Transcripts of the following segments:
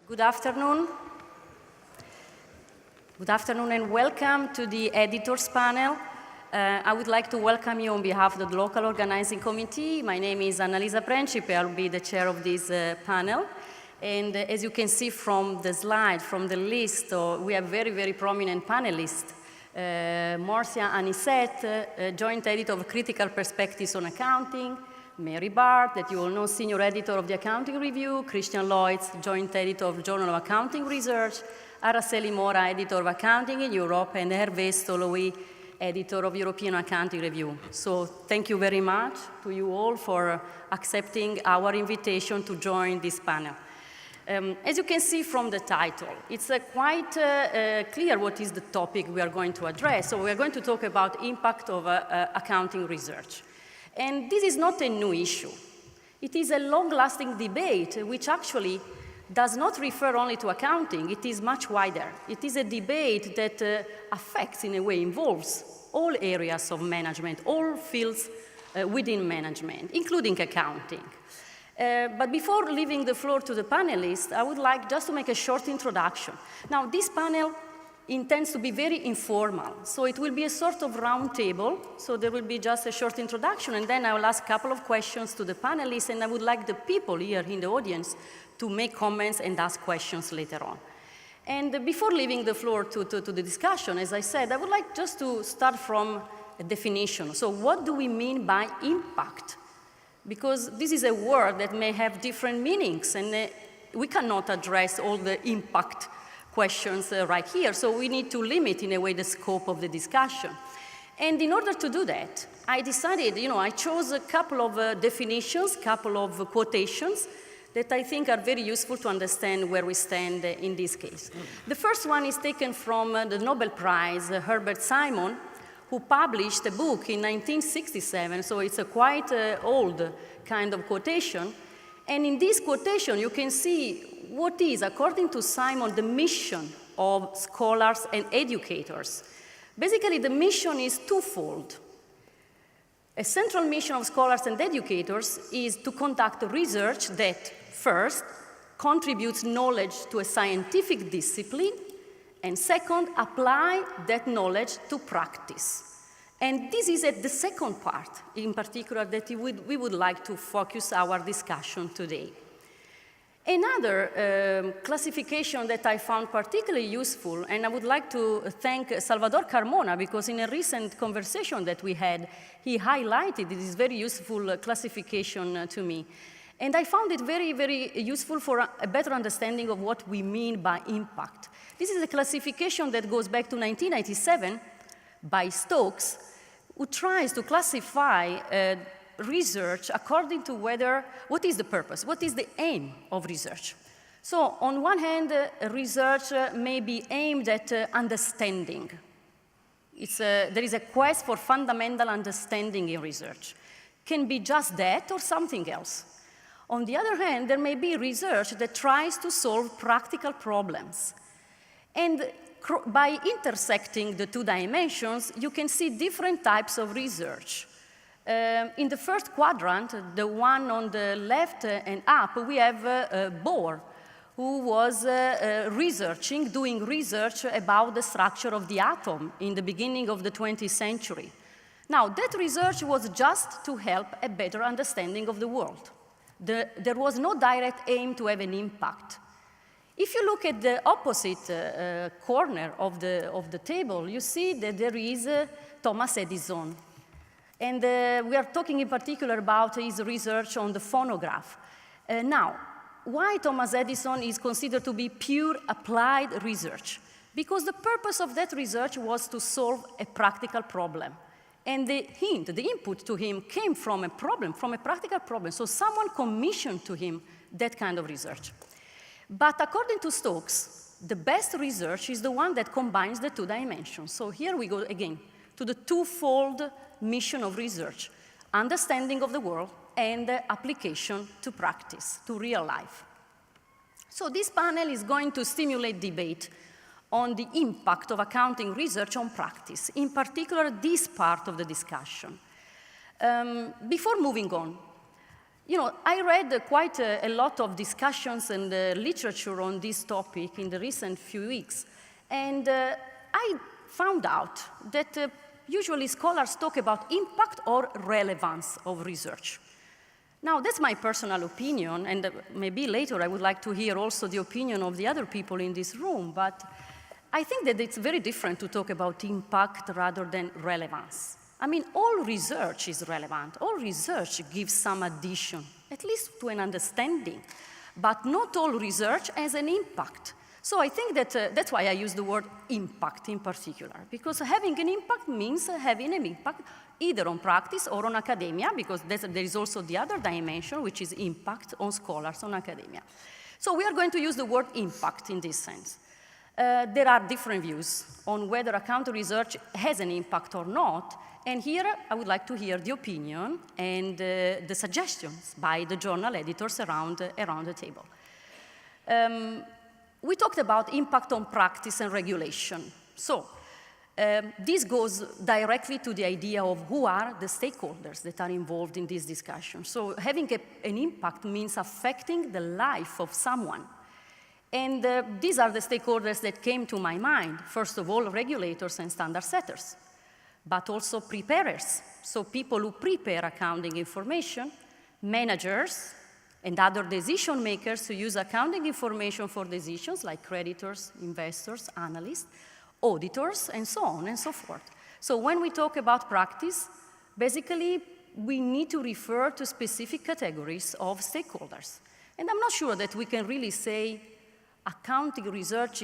Good afternoon. Good afternoon and welcome to the editors panel. I would like to welcome you on behalf of the local organizing committee. My name is Annalisa Principe. I'll be the chair of this panel. And as you can see from the slide, from the list, we have very, very prominent panelists. Marcia Anisette, joint editor of Critical Perspectives on Accounting. Mary Barb, that you all know, senior editor of the Accounting Review. Christian Lloyds, joint editor of Journal of Accounting Research. Araceli Mora, editor of Accounting in Europe. And Hervé Stoloui, editor of European Accounting Review. So thank you very much to you all for accepting our invitation to join this panel. As you can see from the title, it's quite clear what is the topic we are going to address. So we are going to talk about impact of accounting research. And this is not a new issue. It is a long-lasting debate which actually does not refer only to accounting. It is much wider. It is a debate that affects, in a way, involves all areas of management, all fields within management, including accounting. But before leaving the floor to the panelists, I would like just to make a short introduction. Now, this panel intends to be very informal, so it will be a sort of round table, so there will be just a short introduction, and then I will ask a couple of questions to the panelists, and I would like the people here in the audience to make comments and ask questions later on. And before leaving the floor to the discussion, as I said, I would like just to start from a definition. So what do we mean by impact? Because this is a word that may have different meanings, and we cannot address all the impact questions right here, so we need to limit, in a way, the scope of the discussion. And in order to do that, I decided, I chose a couple of definitions, couple of quotations that I think are very useful to understand where we stand in this case. The first one is taken from the Nobel Prize, Herbert Simon, who published a book in 1967, so it's a quite old kind of quotation. And in this quotation, you can see what is, according to Simon, the mission of scholars and educators. Basically, the mission is twofold. A central mission of scholars and educators is to conduct research that, first, contributes knowledge to a scientific discipline, and second, apply that knowledge to practice. And this is at the second part, in particular, that we would like to focus our discussion today. Another classification that I found particularly useful, and I would like to thank Salvador Carmona, because in a recent conversation that we had, he highlighted this very useful classification to me. And I found it very, very useful for a better understanding of what we mean by impact. This is a classification that goes back to 1997 by Stokes, who tries to classify research according to what is the purpose, what is the aim of research. So on one hand, research may be aimed at understanding. There is a quest for fundamental understanding in research. Can be just that or something else. On the other hand, there may be research that tries to solve practical problems. And by intersecting the two dimensions, you can see different types of research. In the first quadrant, the one on the left and up, we have Bohr, who was doing research about the structure of the atom in the beginning of the 20th century. Now, that research was just to help a better understanding of the world. There was no direct aim to have an impact. If you look at the opposite corner of the table, you see that there is Thomas Edison. And we are talking in particular about his research on the phonograph. Now, why Thomas Edison is considered to be pure applied research? Because the purpose of that research was to solve a practical problem. And the input to him came from a problem, from a practical problem. So someone commissioned to him that kind of research. But according to Stokes, the best research is the one that combines the two dimensions. So here we go again to the twofold mission of research: understanding of the world and application to practice, to real life. So this panel is going to stimulate debate on the impact of accounting research on practice, in particular this part of the discussion. Before moving on, You know, I read quite a lot of discussions and literature on this topic in the recent few weeks, and I found out that usually scholars talk about impact or relevance of research. Now, that's my personal opinion, and maybe later I would like to hear also the opinion of the other people in this room, but I think that it's very different to talk about impact rather than relevance. I mean, all research is relevant. All research gives some addition, at least to an understanding, but not all research has an impact. So I think that that's why I use the word impact in particular, because having an impact means having an impact either on practice or on academia, because there is also the other dimension, which is impact on scholars, on academia. So we are going to use the word impact in this sense. There are different views on whether accounting research has an impact or not, and here I would like to hear the opinion and the suggestions by the journal editors around the table. We talked about impact on practice and regulation. So this goes directly to the idea of who are the stakeholders that are involved in this discussion. So having an impact means affecting the life of someone. And these are the stakeholders that came to my mind. First of all, regulators and standard setters, but also preparers. So people who prepare accounting information, managers, and other decision makers who use accounting information for decisions like creditors, investors, analysts, auditors, and so on and so forth. So when we talk about practice, basically we need to refer to specific categories of stakeholders. And I'm not sure that we can really say accounting research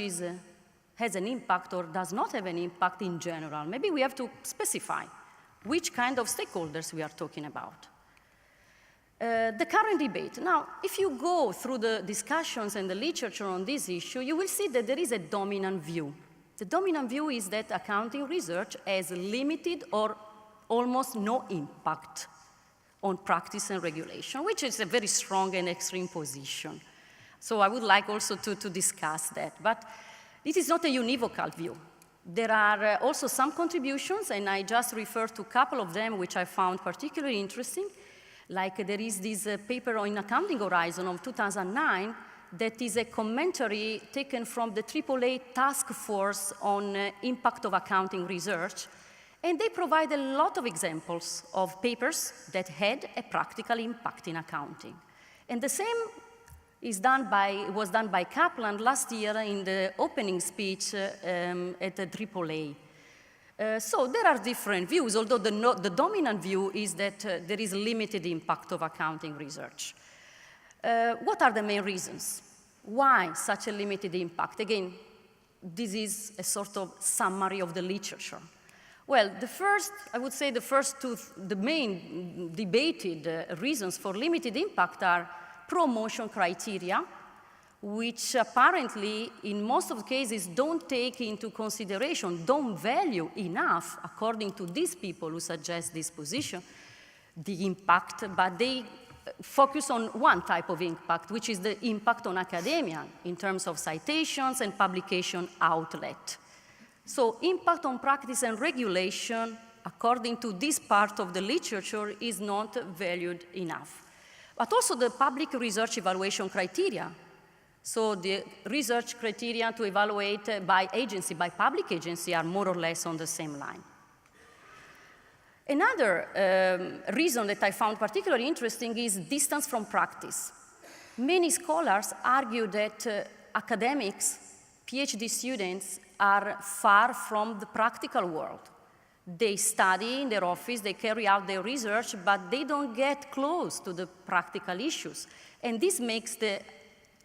has an impact or does not have an impact in general. Maybe we have to specify which kind of stakeholders we are talking about. The current debate. Now, if you go through the discussions and the literature on this issue, you will see that there is a dominant view. The dominant view is that accounting research has limited or almost no impact on practice and regulation, which is a very strong and extreme position. So I would like also to discuss that. But this is not a univocal view. There are also some contributions, and I just refer to a couple of them which I found particularly interesting. Like there is this paper on Accounting Horizon of 2009 that is a commentary taken from the AAA Task Force on Impact of Accounting Research. And they provide a lot of examples of papers that had a practical impact in accounting. And the same was done by Kaplan last year in the opening speech at the AAA. So there are different views, although the dominant view is that there is limited impact of accounting research. What are the main reasons? Why such a limited impact? Again, this is a sort of summary of the literature. Well, I would say the main debated reasons for limited impact are promotion criteria, which apparently, in most of the cases, don't take into consideration, don't value enough, according to these people who suggest this position, the impact, but they focus on one type of impact, which is the impact on academia in terms of citations and publication outlet. So impact on practice and regulation, according to this part of the literature, is not valued enough. But also the public research evaluation criteria. So the research criteria to evaluate by agency, by public agency, are more or less on the same line. Another reason that I found particularly interesting is distance from practice. Many scholars argue that academics, PhD students, are far from the practical world. They study in their office, they carry out their research, but they don't get close to the practical issues. And this makes the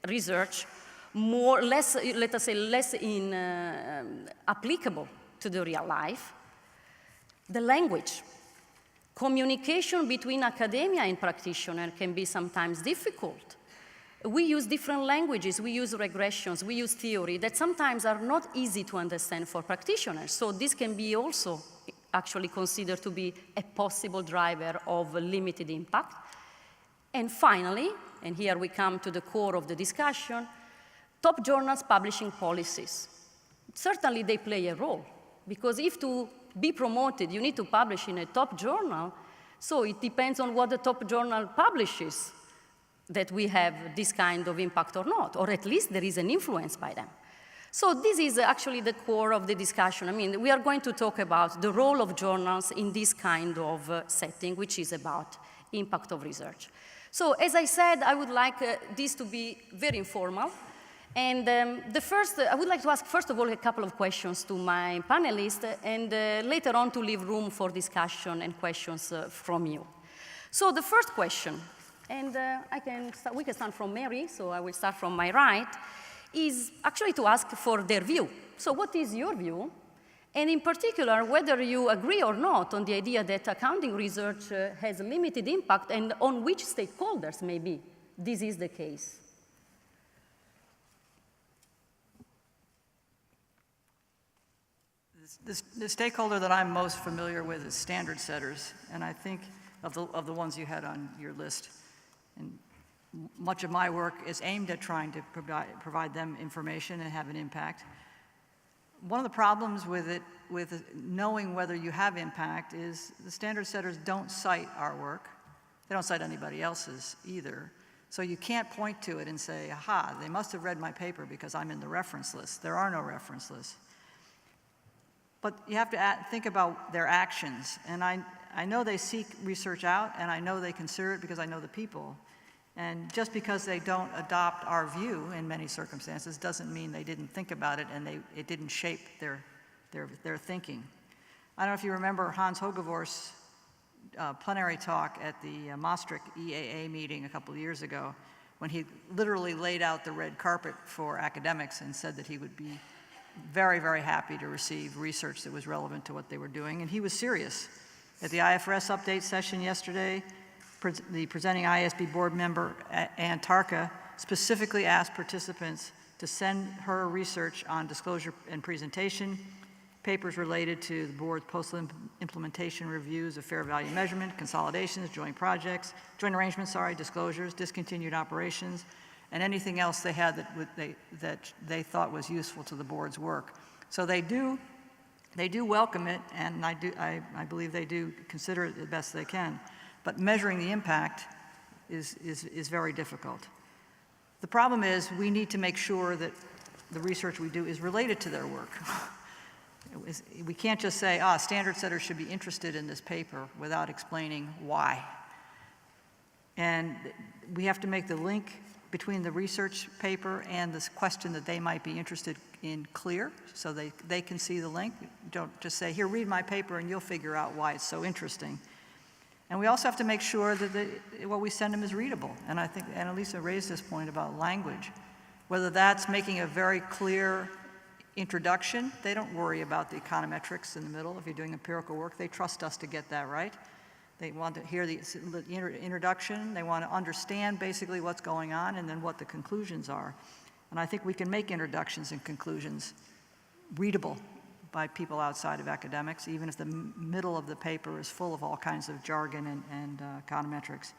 research less applicable to the real life. The language. Communication between academia and practitioner can be sometimes difficult. We use different languages, we use regressions, we use theory that sometimes are not easy to understand for practitioners. So this can be also actually considered to be a possible driver of limited impact. And finally, and here we come to the core of the discussion, top journals publishing policies. Certainly they play a role, because if to be promoted you need to publish in a top journal, So it depends on what the top journal publishes that we have this kind of impact or not, or at least there is an influence by them. So this is actually the core of the discussion. I mean, we are going to talk about the role of journals in this kind of setting, which is about impact of research. So as I said, I would like this to be very informal. And I would like to ask, first of all, a couple of questions to my panelists, and later on to leave room for discussion and questions from you. So the first question, and we can start from Mary, so I will start from my right, is actually to ask for their view. So what is your view? And in particular, whether you agree or not on the idea that accounting research has limited impact and on which stakeholders maybe this is the case. The stakeholder that I'm most familiar with is standard setters, and I think of the ones you had on your list. And much of my work is aimed at trying to provide them information and have an impact. One of the problems with knowing whether you have impact is the standard setters don't cite our work. They don't cite anybody else's either. So you can't point to it and say, aha, they must have read my paper because I'm in the reference list. There are no reference lists. But you have to think about their actions. And I know they seek research out, and I know they consider it because I know the people. And just because they don't adopt our view in many circumstances doesn't mean they didn't think about it and it didn't shape their thinking. I don't know if you remember Hans Hogevorst's plenary talk at the Maastricht EAA meeting a couple of years ago, when he literally laid out the red carpet for academics and said that he would be very, very happy to receive research that was relevant to what they were doing, and he was serious. At the IFRS update session yesterday, the presenting IASB board member, Ann Tarka, specifically asked participants to send her research on disclosure and presentation, papers related to the board's post-implementation reviews of fair value measurement, consolidations, joint arrangements, disclosures, discontinued operations, and anything else they had that they thought was useful to the board's work. So they do welcome it, and I believe they do consider it the best they can. But measuring the impact is very difficult. The problem is we need to make sure that the research we do is related to their work. We can't just say, standard setters should be interested in this paper without explaining why. And we have to make the link between the research paper and this question that they might be interested in clear, so they can see the link. Don't just say, here, read my paper and you'll figure out why it's so interesting. And we also have to make sure that what we send them is readable. And I think Annalisa raised this point about language. Whether that's making a very clear introduction, they don't worry about the econometrics in the middle. If you're doing empirical work, they trust us to get that right. They want to hear the introduction. They want to understand basically what's going on and then what the conclusions are. And I think we can make introductions and conclusions readable by people outside of academics, even if the middle of the paper is full of all kinds of jargon and econometrics.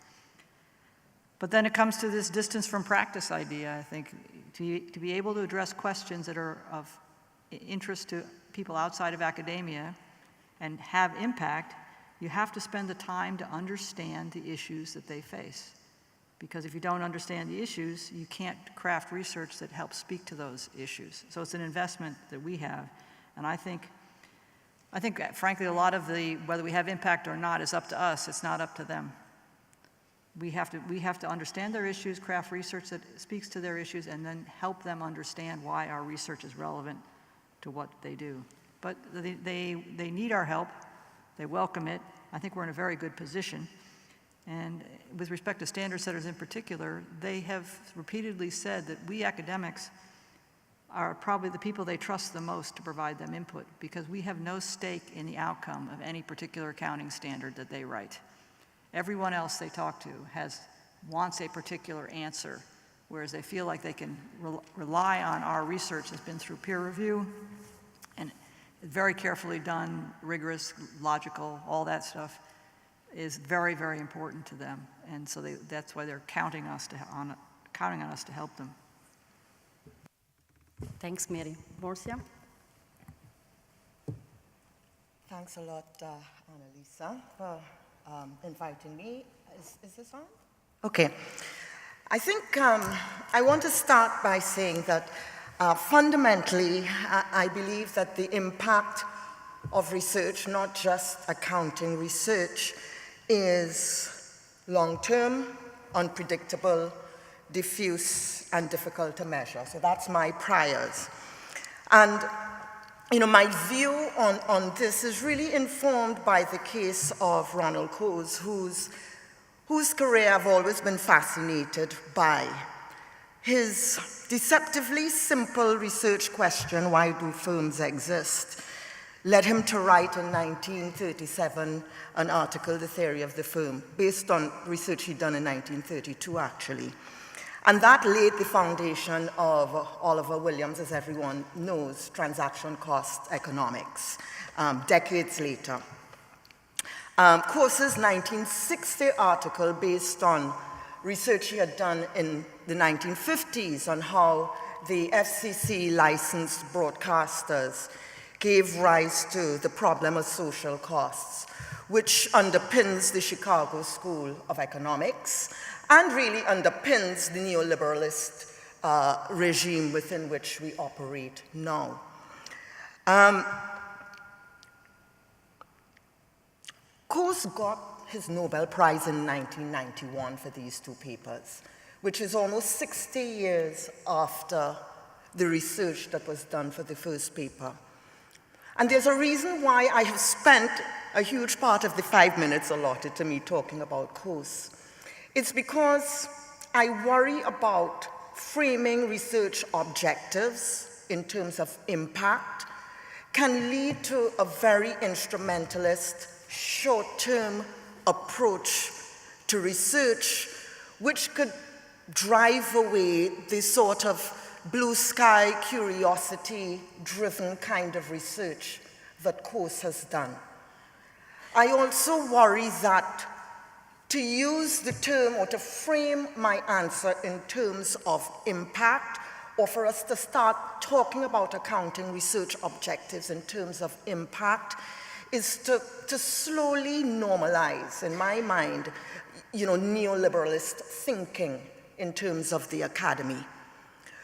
But then it comes to this distance from practice idea, I think. To be able to address questions that are of interest to people outside of academia and have impact, you have to spend the time to understand the issues that they face. Because if you don't understand the issues, you can't craft research that helps speak to those issues. So it's an investment that we have. And I think frankly, a lot of whether we have impact or not is up to us. It's not up to them. We have to understand their issues, craft research that speaks to their issues, and then help them understand why our research is relevant to what they do. But they need our help. They welcome it. I think we're in a very good position. And with respect to standard setters in particular, they have repeatedly said that we academics are probably the people they trust the most to provide them input, because we have no stake in the outcome of any particular accounting standard that they write. Everyone else they talk to wants a particular answer, whereas they feel like they can rely on our research that's been through peer review and very carefully done, rigorous, logical, all that stuff is very, very important to them. And so that's why they're counting on us to help them. Thanks, Mary. Marcia? Thanks a lot, Annalisa, for inviting me. Is this on? Okay. I think I want to start by saying that fundamentally, I believe that the impact of research, not just accounting research, is long-term, unpredictable, diffuse, and difficult to measure. So that's my priors. And my view on this is really informed by the case of Ronald Coase, whose career I've always been fascinated by. His deceptively simple research question, why do firms exist, led him to write in 1937 an article, The Theory of the Firm, based on research he'd done in 1932, actually. And that laid the foundation of Oliver Williams, as everyone knows, transaction cost economics, decades later. Coase's 1960 article, based on research he had done in the 1950s on how the FCC licensed broadcasters gave rise to the problem of social costs, which underpins the Chicago School of Economics and really underpins the neoliberalist regime within which we operate now. Coase got his Nobel Prize in 1991 for these two papers, which is almost 60 years after the research that was done for the first paper. And there's a reason why I have spent a huge part of the 5 minutes allotted to me talking about Coase. It's because I worry about framing research objectives in terms of impact can lead to a very instrumentalist, short-term approach to research, which could drive away the sort of blue sky, curiosity-driven kind of research that Coase has done. I also worry that to use the term or to frame my answer in terms of impact, or for us to start talking about accounting research objectives in terms of impact, is to slowly normalize, in my mind, neoliberalist thinking in terms of the academy.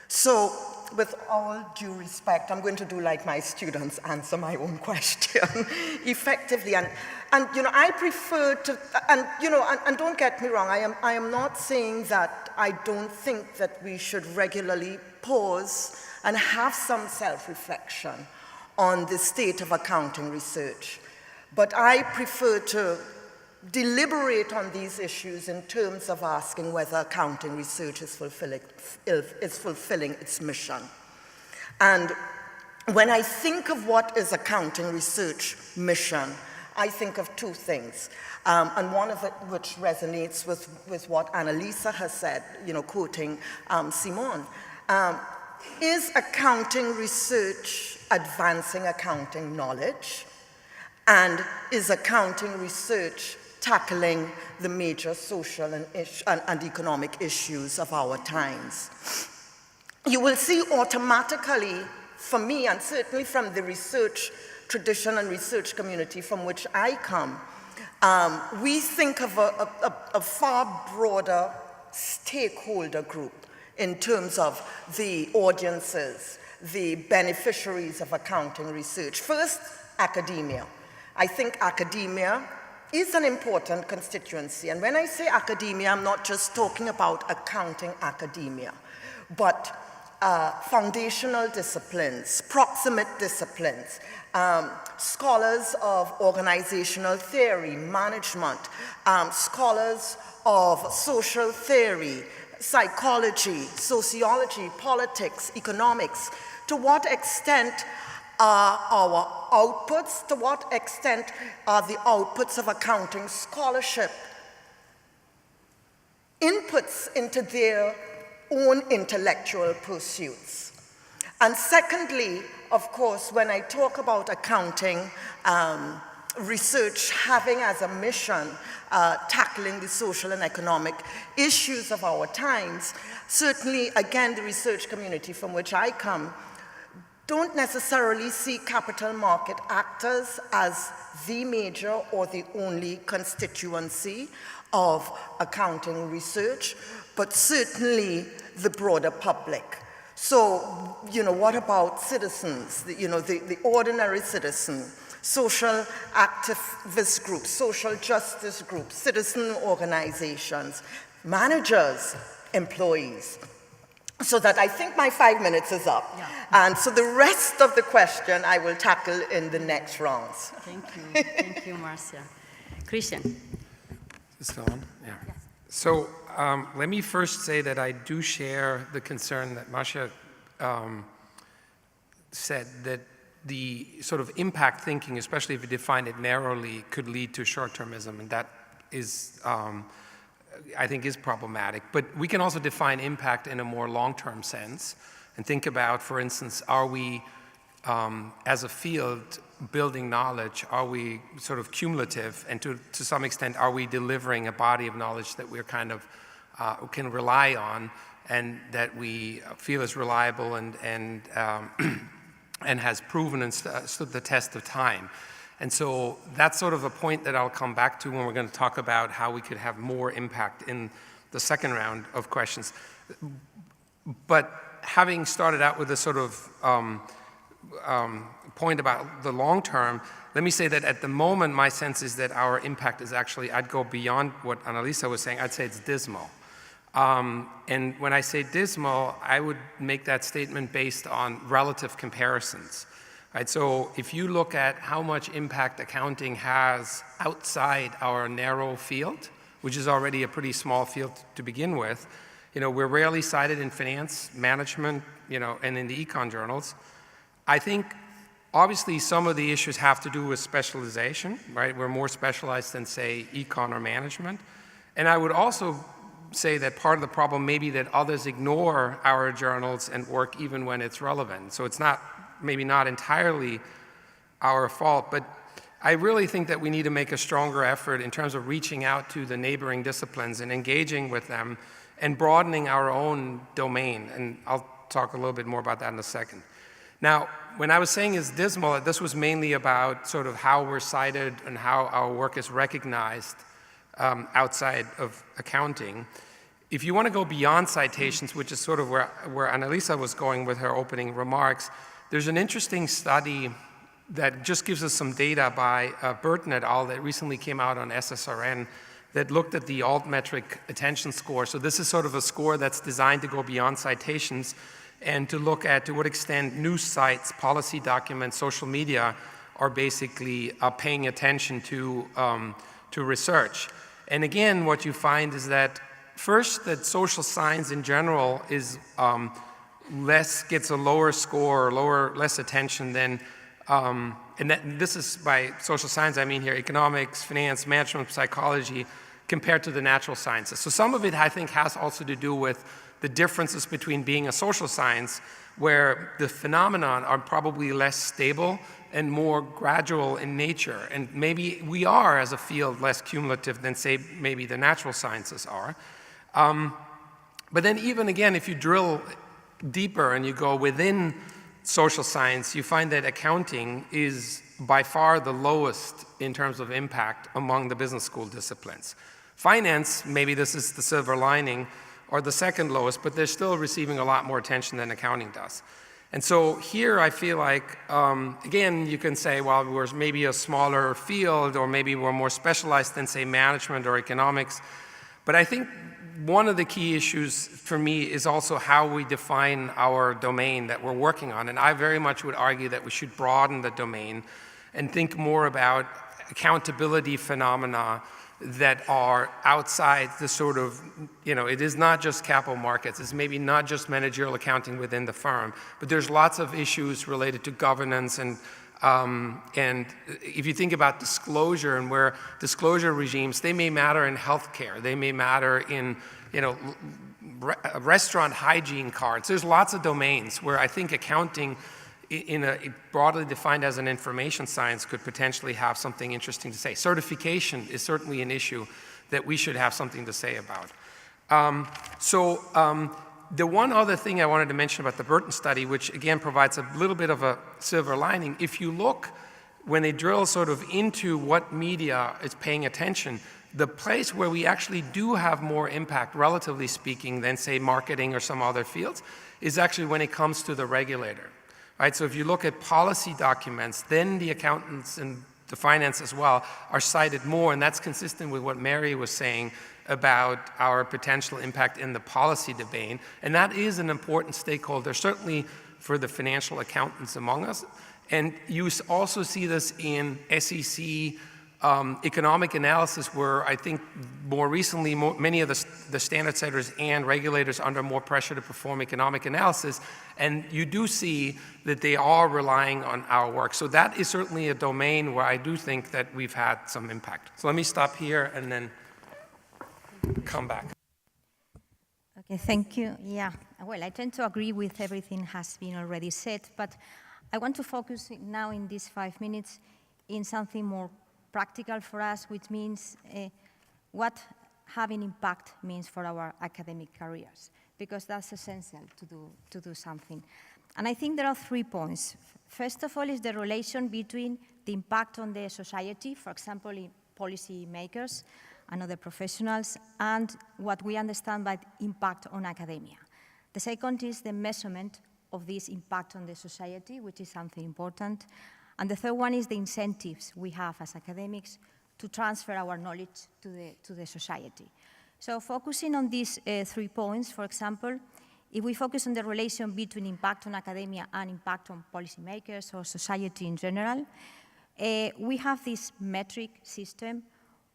So, with all due respect, I'm going to do like my students, answer my own question effectively. And I prefer to, and don't get me wrong, I am not saying that I don't think that we should regularly pause and have some self-reflection on the state of accounting research. But I prefer to deliberate on these issues in terms of asking whether accounting research is fulfilling its mission. And when I think of what is accounting research mission, I think of two things, and one of it which resonates with what Annalisa has said, quoting Simon. Is accounting research advancing accounting knowledge? And is accounting research tackling the major social and economic issues of our times? You will see automatically, for me, and certainly from the research tradition and research community from which I come, we think of a far broader stakeholder group in terms of the audiences, the beneficiaries of accounting research. First, academia. I think academia is an important constituency. And when I say academia, I'm not just talking about accounting academia, but foundational disciplines, proximate disciplines, scholars of organizational theory, management, scholars of social theory, psychology, sociology, politics, economics. To what extent are our outputs, to what extent are the outputs of accounting scholarship inputs into their own intellectual pursuits? And secondly, of course, when I talk about accounting research having as a mission tackling the social and economic issues of our times, certainly, again, the research community from which I come don't necessarily see capital market actors as the major or the only constituency of accounting research, but certainly the broader public. So, you know, what about citizens, the ordinary citizen, social activist groups, social justice groups, citizen organizations, managers, employees? So that I think my 5 minutes is up. Yeah. And so the rest of the question I will tackle in the next rounds. Thank you, Marcia. Christian. Is this on? Yeah. Yes. So let me first say that I do share the concern that Marcia said, that the sort of impact thinking, especially if you define it narrowly, could lead to short-termism, and that is, I think, is problematic. But we can also define impact in a more long-term sense and think about, for instance, are we, as a field, building knowledge? Are we sort of cumulative? And to some extent, are we delivering a body of knowledge that we're kind of can rely on and that we feel is reliable and has proven and stood the test of time? And so that's sort of a point that I'll come back to when we're going to talk about how we could have more impact in the second round of questions. But having started out with a sort of point about the long term, let me say that at the moment, my sense is that our impact is actually, I'd go beyond what Annalisa was saying, I'd say it's dismal. And when I say dismal, I would make that statement based on relative comparisons. Right, so if you look at how much impact accounting has outside our narrow field, which is already a pretty small field to begin with, you know, we're rarely cited in finance, management, you know, and in the econ journals. I think obviously some of the issues have to do with specialization, right? We're more specialized than, say, econ or management. And I would also say that part of the problem may be that others ignore our journals and work even when it's relevant. So it's not, maybe not entirely our fault, but I really think that we need to make a stronger effort in terms of reaching out to the neighboring disciplines and engaging with them and broadening our own domain. And I'll talk a little bit more about that in a second. Now, when I was saying it's dismal, this was mainly about sort of how we're cited and how our work is recognized outside of accounting. If you want to go beyond citations, which is sort of where Annalisa was going with her opening remarks, there's an interesting study that just gives us some data by Burton et al. That recently came out on SSRN that looked at the altmetric attention score. So this is sort of a score that's designed to go beyond citations and to look at to what extent news sites, policy documents, social media are basically paying attention to research. And again, what you find is that first, that social science in general is gets a lower score or less attention than, and this is by social science, I mean here economics, finance, management, psychology, compared to the natural sciences. So some of it, I think, has also to do with the differences between being a social science, where the phenomenon are probably less stable and more gradual in nature. And maybe we are, as a field, less cumulative than, say, maybe the natural sciences are. But then even again, if you drill deeper and you go within social science, you find that accounting is by far the lowest in terms of impact among the business school disciplines. Finance, maybe this is the silver lining, are the second lowest, but they're still receiving a lot more attention than accounting does. And so here I feel like, again, you can say, well, we're maybe a smaller field, or maybe we're more specialized than, say, management or economics. But I think one of the key issues for me is also how we define our domain that we're working on. And I very much would argue that we should broaden the domain and think more about accountability phenomena that are outside the sort of, it is not just capital markets, it's maybe not just managerial accounting within the firm, but there's lots of issues related to governance and if you think about disclosure and where disclosure regimes, they may matter in healthcare, they may matter in, restaurant hygiene cards. There's lots of domains where I think accounting broadly defined as an information science could potentially have something interesting to say. Certification is certainly an issue that we should have something to say about. The one other thing I wanted to mention about the Burton study, which again provides a little bit of a silver lining, if you look when they drill sort of into what media is paying attention, the place where we actually do have more impact, relatively speaking, than say marketing or some other fields, is actually when it comes to the regulator, right? So if you look at policy documents, then the accountants and the finance as well are cited more, and that's consistent with what Mary was saying about our potential impact in the policy debate. And that is an important stakeholder, certainly for the financial accountants among us. And you also see this in SEC economic analysis, where I think more recently many of the standard setters and regulators are under more pressure to perform economic analysis, and you do see that they are relying on our work. So that is certainly a domain where I do think that we've had some impact. So let me stop here and then come back. Okay, thank you. Yeah, well, I tend to agree with everything has been already said, but I want to focus now in these 5 minutes in something more practical for us, which means what having impact means for our academic careers, because that's essential to do something. And I think there are 3 points. First of all is the relation between the impact on the society, for example, in policy makers and other professionals, and what we understand by impact on academia. The second is the measurement of this impact on the society, which is something important. And the third one is the incentives we have as academics to transfer our knowledge to the society. So focusing on these 3 points, for example, if we focus on the relation between impact on academia and impact on policymakers or society in general, we have this metric system.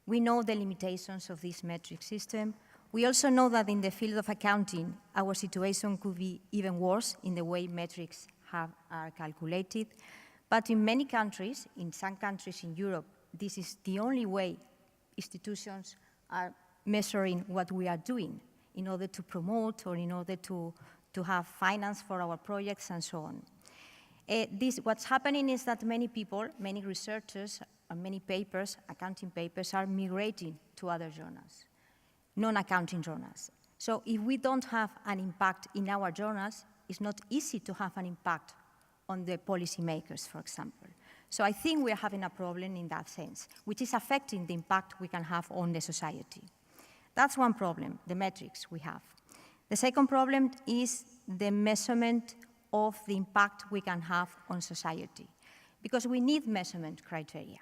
We know the limitations of this metric system. We also know that in the field of accounting, our situation could be even worse in the way metrics are calculated. But in many countries, in some countries in Europe, this is the only way institutions are measuring what we are doing in order to promote or in order to have finance for our projects and so on. What's happening is that many people, many researchers, and many papers, accounting papers, are migrating to other journals, non-accounting journals. So if we don't have an impact in our journals, it's not easy to have an impact on the policymakers, for example. So I think we are having a problem in that sense, which is affecting the impact we can have on the society. That's one problem, the metrics we have. The second problem is the measurement of the impact we can have on society, because we need measurement criteria.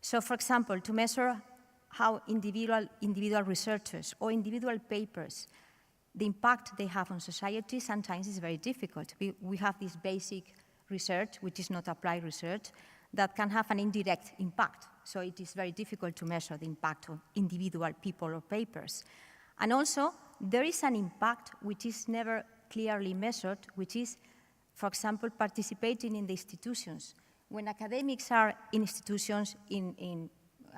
So for example, to measure how individual researchers or individual papers, the impact they have on society sometimes is very difficult. We have this basic research, which is not applied research, that can have an indirect impact. So it is very difficult to measure the impact of individual people or papers. And also, there is an impact which is never clearly measured, which is, for example, participating in the institutions. When academics are in institutions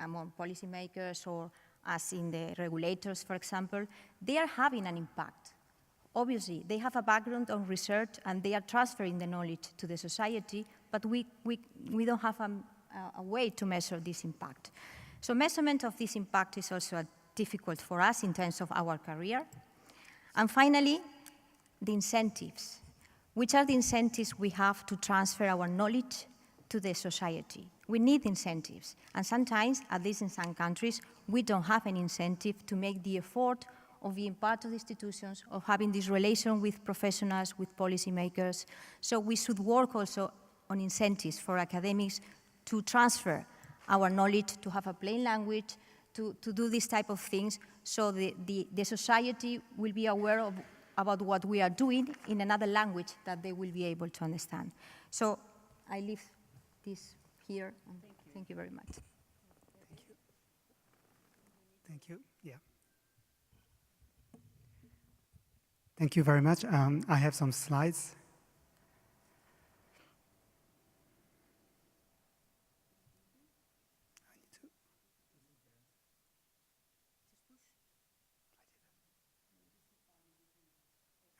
among policymakers or as in the regulators, for example, they are having an impact. Obviously, they have a background on research and they are transferring the knowledge to the society, but we don't have a way to measure this impact. So measurement of this impact is also difficult for us in terms of our career. And finally, the incentives. Which are the incentives we have to transfer our knowledge to the society? We need incentives. And sometimes, at least in some countries, we don't have an incentive to make the effort of being part of the institutions, of having this relation with professionals, with policymakers. So we should work also on incentives for academics to transfer our knowledge, to have a plain language, to do this type of things, so the society will be aware about what we are doing in another language that they will be able to understand. So I leave this here. Thank you very much. Thank you. Thank you. Yeah. Thank you very much. I have some slides.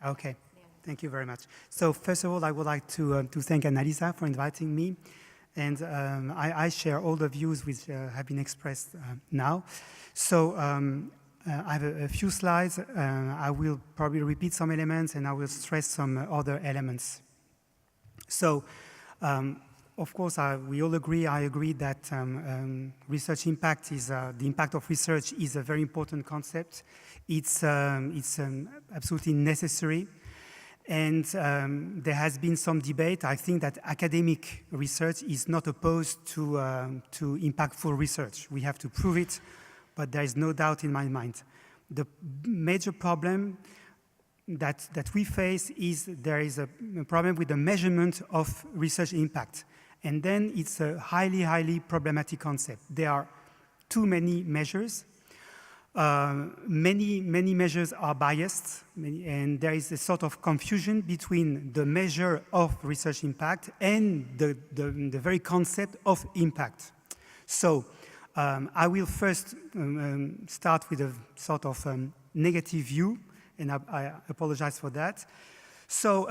Okay, thank you very much. So first of all, I would like to thank Annalisa for inviting me. And I share all the views which have been expressed now. So I have a few slides. I will probably repeat some elements, and I will stress some other elements. So, of course, we all agree, I agree that research impact is, the impact of research is a very important concept. It's absolutely necessary. And there has been some debate. I think that academic research is not opposed to impactful research. We have to prove it, but there is no doubt in my mind. The major problem that we face is there is a problem with the measurement of research impact. And then it's a highly, highly problematic concept. There are too many measures. Many measures are biased, and there is a sort of confusion between the measure of research impact and the very concept of impact. So I will first start with a sort of negative view, and I apologize for that. So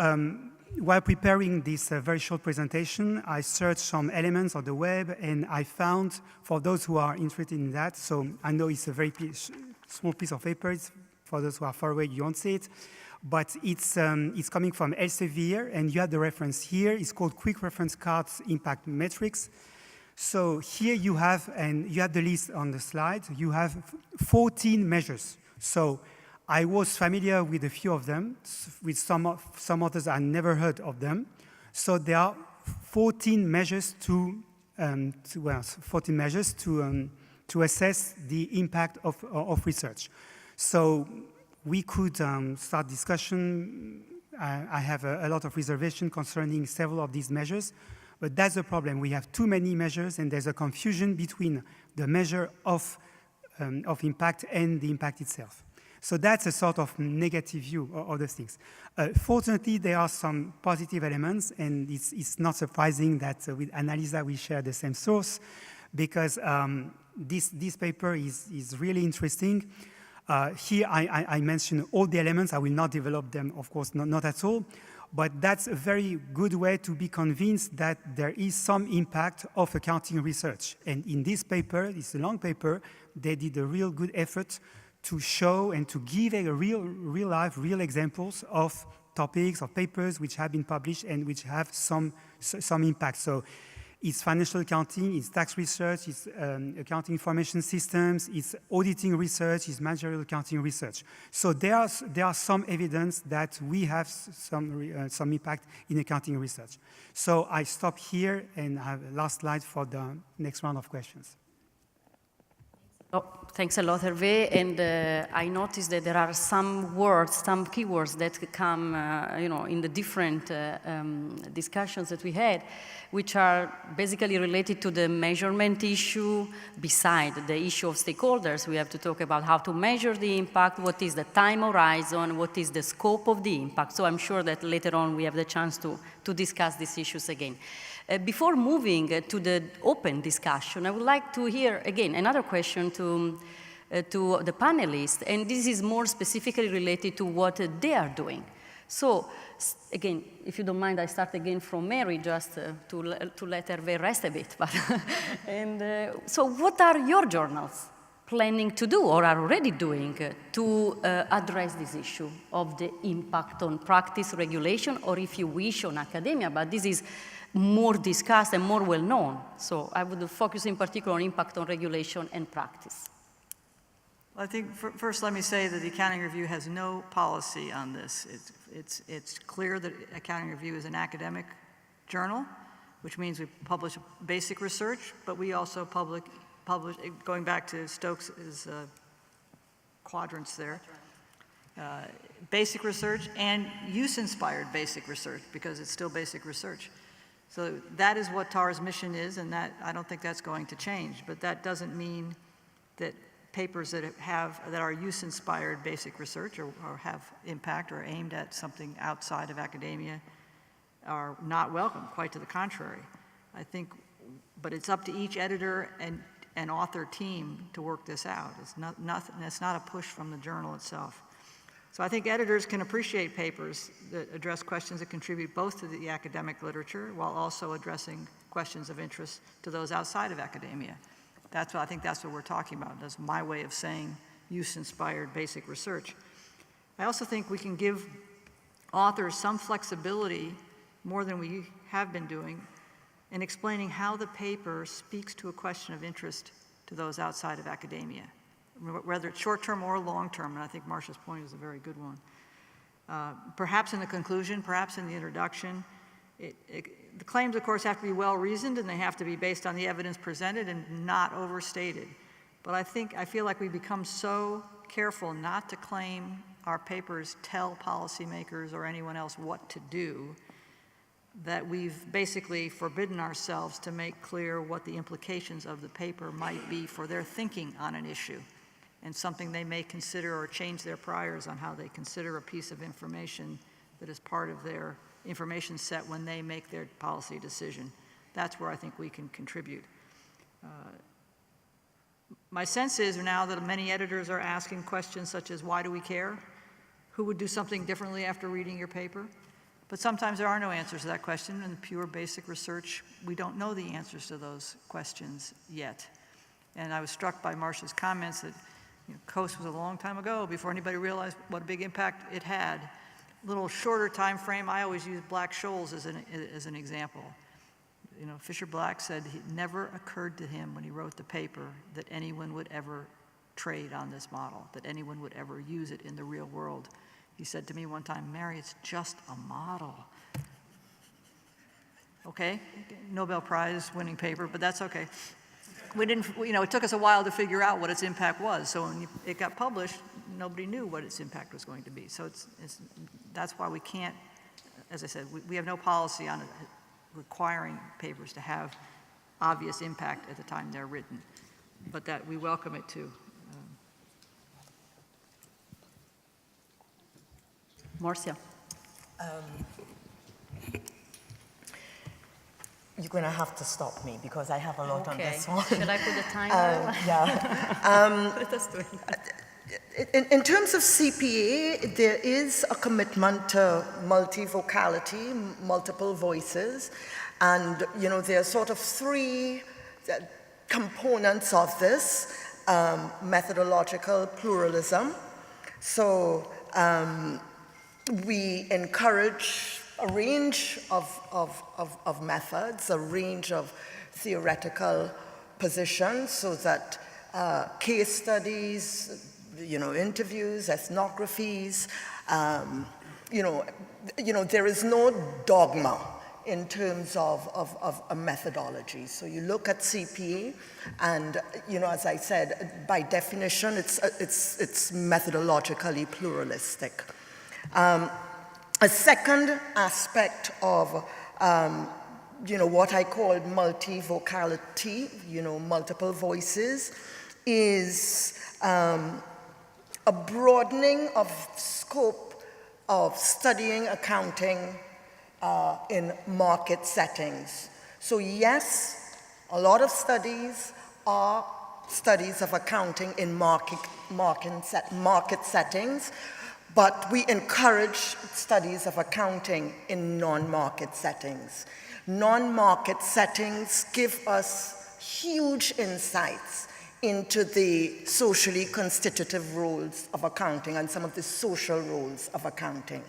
while preparing this very short presentation, I searched some elements on the web, and I found, for those who are interested in that, so I know it's a very small piece of paper. For those who are far away, you won't see it. But it's coming from Elsevier, and you have the reference here. It's called Quick Reference Cards Impact Metrics. So here you have, and you have the list on the slide, you have 14 measures. So I was familiar with a few of them. With some others, I never heard of them. So there are 14 measures to assess the impact of research. So we could start discussion. I have a lot of reservation concerning several of these measures, but that's the problem. We have too many measures, and there's a confusion between the measure of impact and the impact itself. So that's a sort of negative view of the things. Fortunately, there are some positive elements, and it's not surprising that with Annalisa we share the same source, because this paper is really interesting. Here I mention all the elements. I will not develop them, of course, not at all. But that's a very good way to be convinced that there is some impact of accounting research. And in this paper, it's a long paper, they did a real good effort to show and to give a real examples of topics, of papers which have been published and which have some impact. So it's financial accounting, it's tax research, it's accounting information systems, it's auditing research, it's managerial accounting research. So there are some evidence that we have some impact in accounting research. So I stop here and I have a last slide for the next round of questions. Oh, thanks a lot, Hervé. And I noticed that there are some words, some keywords that come, in the different discussions that we had, which are basically related to the measurement issue. Beside the issue of stakeholders, we have to talk about how to measure the impact, what is the time horizon, what is the scope of the impact. So I'm sure that later on we have the chance to discuss these issues again. Before moving to the open discussion, I would like to hear, again, another question to the panelists, and this is more specifically related to what they are doing. So, again, if you don't mind, I start again from Mary, just to let Hervé rest a bit. But so what are your journals planning to do or are already doing to address this issue of the impact on practice regulation, or if you wish, on academia? But this is more discussed and more well known. So I would focus in particular on impact on regulation and practice. Well, I think first let me say that the Accounting Review has no policy on this. It's clear that Accounting Review is an academic journal, which means we publish basic research, but we also publish, going back to Stokes' quadrants there, basic research and use-inspired basic research, because it's still basic research. So that is what TAR's mission is, and that I don't think that's going to change. But that doesn't mean that papers that are use-inspired basic research or have impact or aimed at something outside of academia are not welcome. Quite to the contrary, I think. But it's up to each editor and author team to work this out. It's not a push from the journal itself. So I think editors can appreciate papers that address questions that contribute both to the academic literature while also addressing questions of interest to those outside of academia. I think that's what we're talking about. That's my way of saying use-inspired basic research. I also think we can give authors some flexibility, more than we have been doing, in explaining how the paper speaks to a question of interest to those outside of academia, whether it's short-term or long-term, and I think Marcia's point is a very good one. Perhaps in the conclusion, perhaps in the introduction. The claims, of course, have to be well-reasoned, and they have to be based on the evidence presented and not overstated. But I feel like we become so careful not to claim our papers tell policymakers or anyone else what to do, that we've basically forbidden ourselves to make clear what the implications of the paper might be for their thinking on an issue, and something they may consider or change their priors on how they consider a piece of information that is part of their information set when they make their policy decision. That's where I think we can contribute. My sense is now that many editors are asking questions such as, why do we care? Who would do something differently after reading your paper? But sometimes there are no answers to that question. In pure basic research, we don't know the answers to those questions yet. And I was struck by Marcia's comments that COAST was a long time ago before anybody realized what a big impact it had. A little shorter time frame, I always use Black-Scholes as an example. Fisher Black said it never occurred to him when he wrote the paper that anyone would ever trade on this model, that anyone would ever use it in the real world. He said to me one time, Mary, it's just a model. Okay, Nobel Prize winning paper, but that's okay. We didn't, it took us a while to figure out what its impact was. So when it got published, nobody knew what its impact was going to be. So that's why we can't, as I said, we have no policy on requiring papers to have obvious impact at the time they're written, but that we welcome it too. Marcia. You're going to have to stop me because I have a lot on this one. Should I put the timer? Yeah. Let us do it. In terms of CPA, there is a commitment to multivocality, multiple voices, and there are sort of three components of this: methodological pluralism. So we encourage a range of methods, a range of theoretical positions, so that case studies, interviews, ethnographies, there is no dogma in terms of a methodology. So you look at CPA, and as I said, by definition, it's methodologically pluralistic. A second aspect of what I call multivocality, multiple voices, is a broadening of scope of studying accounting in market settings. So yes, a lot of studies are studies of accounting in market settings, but we encourage studies of accounting in non-market settings. Non-market settings give us huge insights into the socially constitutive roles of accounting and some of the social roles of accounting.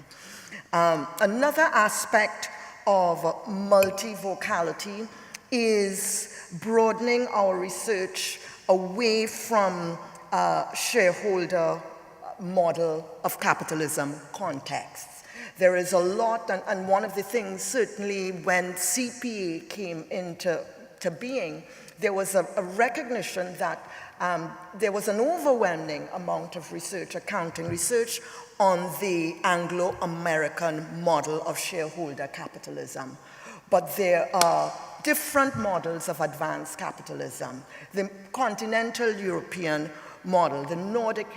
Another aspect of multivocality is broadening our research away from shareholder model of capitalism contexts. There is a lot, and one of the things certainly when CPA came into being, there was a recognition that there was an overwhelming amount of research, accounting research, on the Anglo-American model of shareholder capitalism. But there are different models of advanced capitalism. The continental European model, the Nordic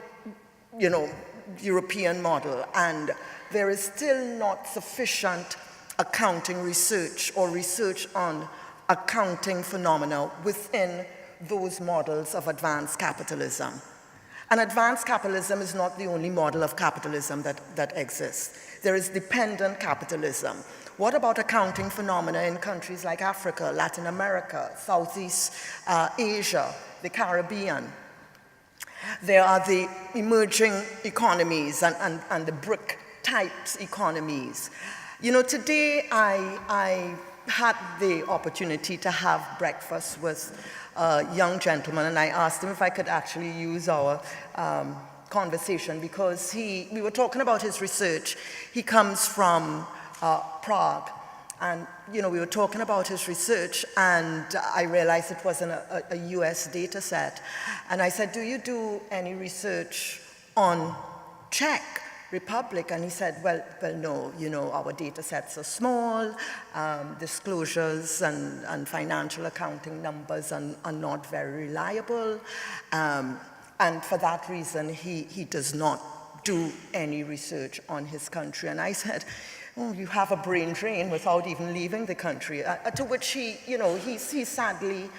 European model, and there is still not sufficient accounting research or research on accounting phenomena within those models of advanced capitalism. And advanced capitalism is not the only model of capitalism that exists. There is dependent capitalism. What about accounting phenomena in countries like Africa, Latin America, Southeast Asia, the Caribbean? There are the emerging economies and the BRIC types economies. You know, today I had the opportunity to have breakfast with a young gentleman, and I asked him if I could actually use our conversation because we were talking about his research. He comes from Prague, and you know, we were talking about his research, and I realized it wasn't a US data set. And I said, do you do any research on Czech Republic? And he said, well, no, you know, our data sets are small, disclosures and financial accounting numbers are not very reliable. And for that reason, he does not do any research on his country. And I said, oh, you have a brain drain without even leaving the country, to which he sadly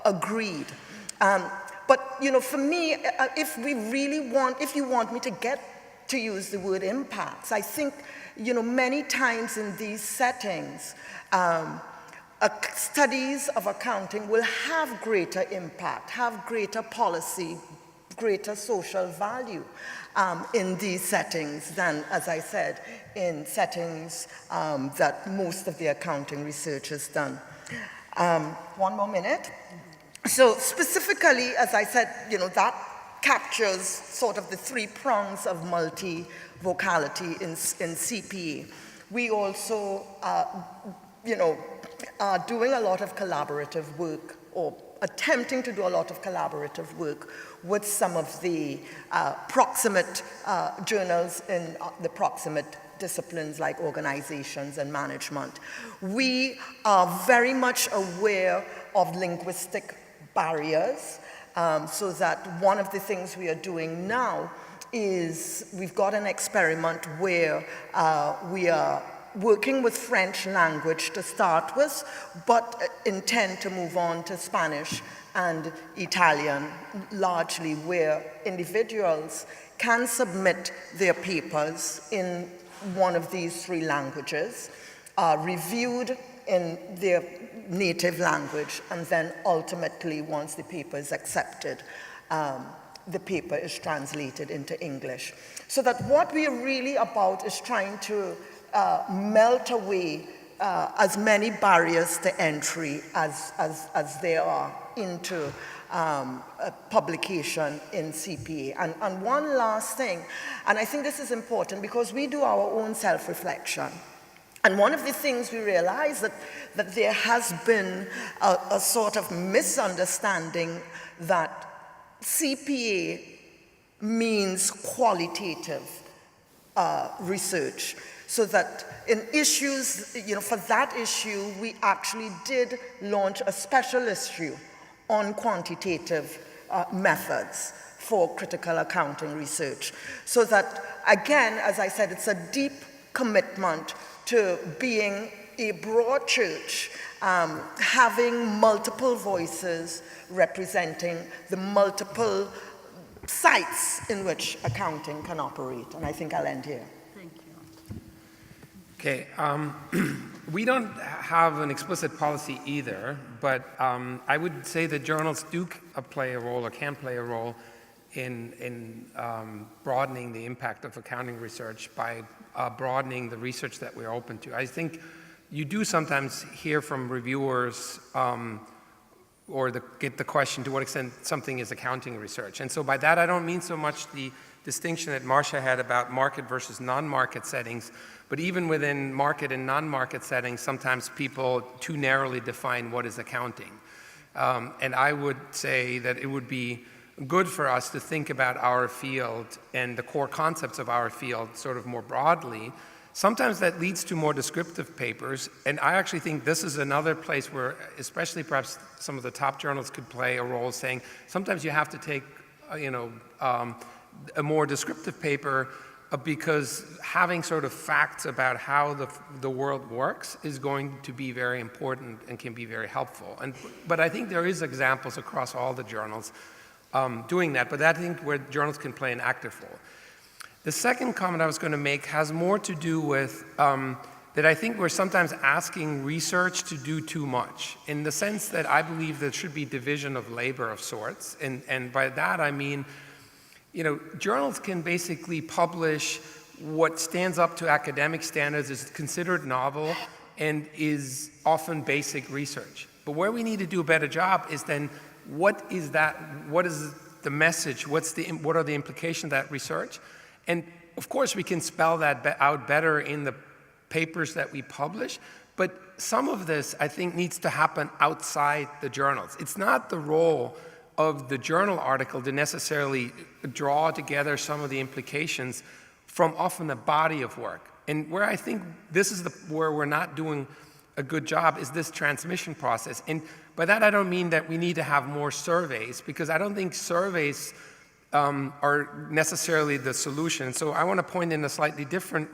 agreed. But, you know, for me, if you want me to get to use the word impacts, I think, you know, many times in these settings, studies of accounting will have greater impact, have greater policy, greater social value in these settings than, as I said, in settings that most of the accounting research is done. One more minute. So specifically, as I said, you know, that captures sort of the three prongs of multi-vocality in CPA. We also, you know, are doing a lot of collaborative work, or attempting to do a lot of collaborative work with some of the proximate journals in the proximate disciplines like organizations and management. We are very much aware of linguistic barriers, so that one of the things we are doing now is we've got an experiment where we are working with French language to start with, but intend to move on to Spanish and Italian, largely where individuals can submit their papers in one of these three languages, reviewed in their native language, and then ultimately, once the paper is accepted, the paper is translated into English. So that what we are really about is trying to melt away as many barriers to entry as there are into publication in CPA. And one last thing, and I think this is important because we do our own self-reflection. And one of the things we realize that there has been a sort of misunderstanding that CPA means qualitative research. So that in issues, you know, for that issue, we actually did launch a special issue on quantitative methods for critical accounting research. So that, again, as I said, it's a deep commitment to being a broad church, having multiple voices representing the multiple sites in which accounting can operate. And I think I'll end here. Thank you. Okay, we don't have an explicit policy either, but I would say that journals do play a role or can play a role in broadening the impact of accounting research by broadening the research that we're open to. I think you do sometimes hear from reviewers or get the question to what extent something is accounting research. And so by that I don't mean so much the distinction that Marcia had about market versus non-market settings, but even within market and non-market settings, sometimes people too narrowly define what is accounting. And I would say that it would be good for us to think about our field and the core concepts of our field sort of more broadly. Sometimes that leads to more descriptive papers, and I actually think this is another place where, especially perhaps some of the top journals could play a role, saying sometimes you have to take, a more descriptive paper because having sort of facts about how the world works is going to be very important and can be very helpful. But I think there is examples across all the journals doing that, but I think where journals can play an active role. The second comment I was going to make has more to do with that I think we're sometimes asking research to do too much, in the sense that I believe there should be division of labor of sorts, and by that I mean journals can basically publish what stands up to academic standards, is considered novel, and is often basic research. But where we need to do a better job is then, what is the message, what are the implications of that research? And of course we can spell that out better in the papers that we publish, but some of this, I think, needs to happen outside the journals. It's not the role of the journal article to necessarily draw together some of the implications from often the body of work. And where I think this is where we're not doing a good job is this transmission process. And by that I don't mean that we need to have more surveys, because I don't think surveys are necessarily the solution. So I want to point in a slightly different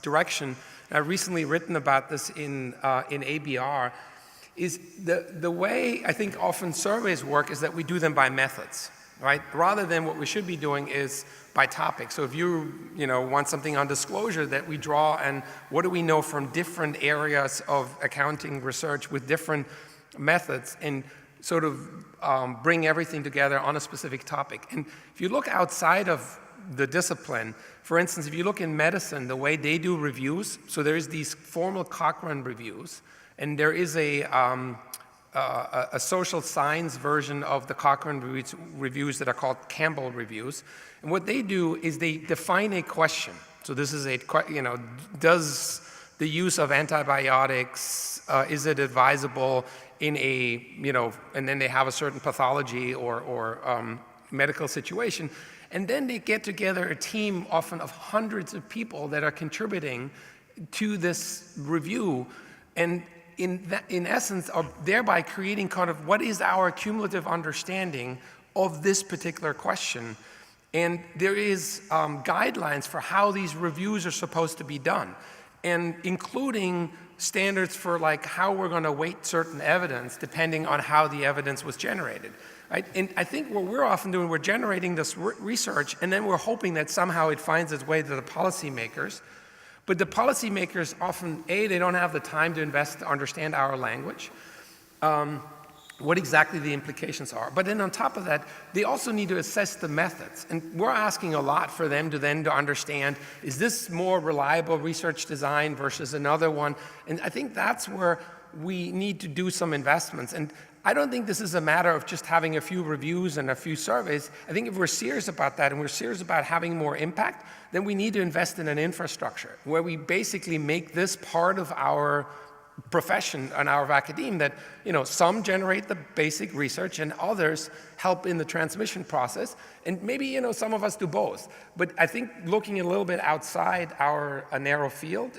direction. I've recently written about this in ABR, is the way I think often surveys work is that we do them by methods, right? Rather than what we should be doing is by topic. So if you want something on disclosure, that we draw and what do we know from different areas of accounting research with different methods, and sort of bring everything together on a specific topic. And if you look outside of the discipline, for instance, if you look in medicine, the way they do reviews, so there's these formal Cochrane reviews, and there is a social science version of the Cochrane reviews that are called Campbell reviews. And what they do is they define a question. So this is does the use of antibiotics, is it advisable in a, and then they have a certain pathology or medical situation. And then they get together a team often of hundreds of people that are contributing to this review, and in essence are thereby creating kind of what is our cumulative understanding of this particular question. And there is guidelines for how these reviews are supposed to be done, and including standards for like how we're going to weight certain evidence depending on how the evidence was generated. Right? And I think what we're often doing, we're generating this research, and then we're hoping that somehow it finds its way to the policymakers. But the policymakers often, A, they don't have the time to invest to understand our language, what exactly the implications are. But then on top of that, they also need to assess the methods. And we're asking a lot for them to understand, is this more reliable research design versus another one? And I think that's where we need to do some investments. And I don't think this is a matter of just having a few reviews and a few surveys. I think if we're serious about that and we're serious about having more impact, then we need to invest in an infrastructure where we basically make this part of our profession and our academe, that some generate the basic research and others help in the transmission process, and maybe some of us do both. But I think looking a little bit outside our narrow field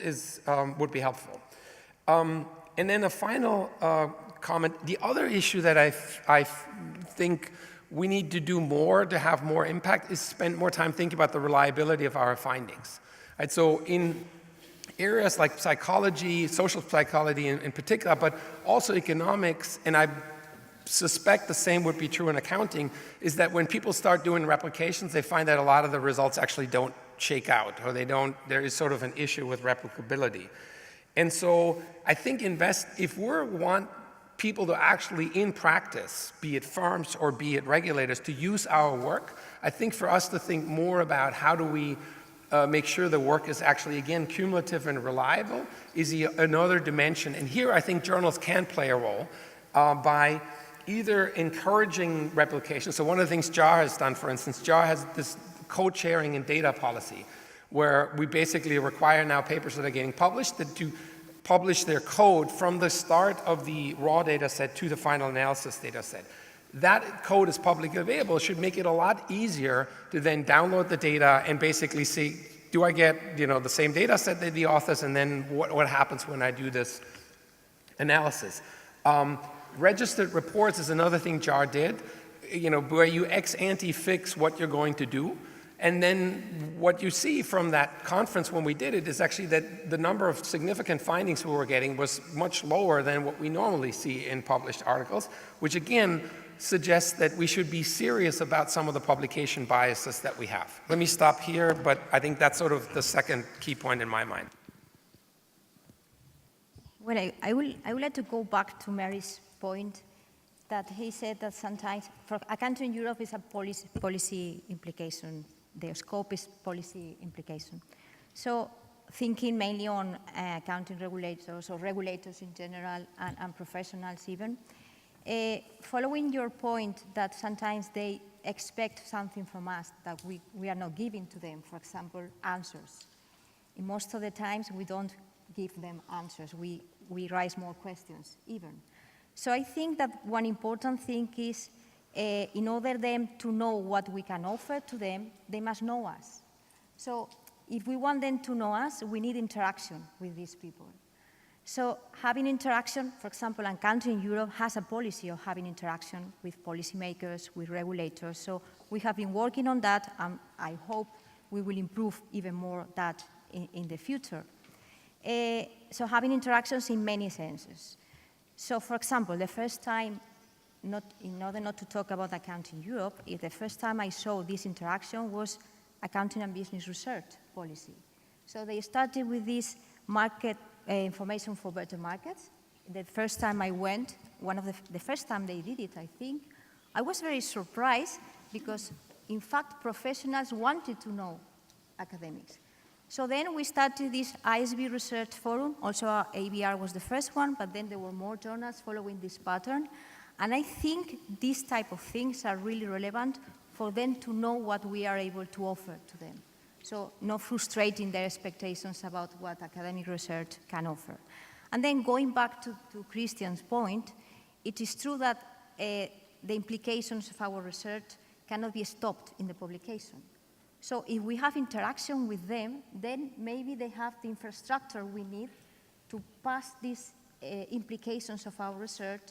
would be helpful. And then a final comment. The other issue that I think we need to do more to have more impact is spend more time thinking about the reliability of our findings. Right? So in areas like psychology, social psychology in particular, but also economics, and I suspect the same would be true in accounting, is that when people start doing replications, they find that a lot of the results actually don't shake out, or there is sort of an issue with replicability. And so I think if we want people to actually, in practice, be it firms or be it regulators, to use our work, I think for us to think more about how do we make sure the work is actually, again, cumulative and reliable is another dimension. And here I think journals can play a role by either encouraging replication. So one of the things JAR has done, for instance, JAR has this code sharing and data policy where we basically require now papers that are getting published to publish their code from the start of the raw data set to the final analysis data set. That code is publicly available. It should make it a lot easier to then download the data and basically see, do I get the same data set that the authors, and then what happens when I do this analysis. Registered reports is another thing JAR did, where you ex ante fix what you're going to do. And then what you see from that conference when we did it is actually that the number of significant findings we were getting was much lower than what we normally see in published articles, which again suggests that we should be serious about some of the publication biases that we have. Let me stop here, but I think that's sort of the second key point in my mind. Well, I would like to go back to Mary's point that he said that sometimes, for a country in Europe is a policy implication, the scope is policy implication. So thinking mainly on accounting regulators or regulators in general and professionals even, following your point that sometimes they expect something from us that we are not giving to them, for example, answers. In most of the times we don't give them answers, we raise more questions even. So I think that one important thing is in order them to know what we can offer to them, they must know us. So if we want them to know us, we need interaction with these people. So having interaction, for example, a country in Europe has a policy of having interaction with policymakers, with regulators. So we have been working on that, and I hope we will improve even more that in the future. So having interactions in many senses. So for example, the first time, in order not to talk about accounting Europe, the first time I saw this interaction was accounting and business research policy. So they started with this market information for better markets. The first time I went, the first time they did it, I think, I was very surprised because, in fact, professionals wanted to know academics. So then we started this ISB Research Forum. Also, ABR was the first one, but then there were more journals following this pattern. And I think these type of things are really relevant for them to know what we are able to offer to them. So not frustrating their expectations about what academic research can offer. And then going back to Christian's point, it is true that the implications of our research cannot be stopped in the publication. So if we have interaction with them, then maybe they have the infrastructure we need to pass these implications of our research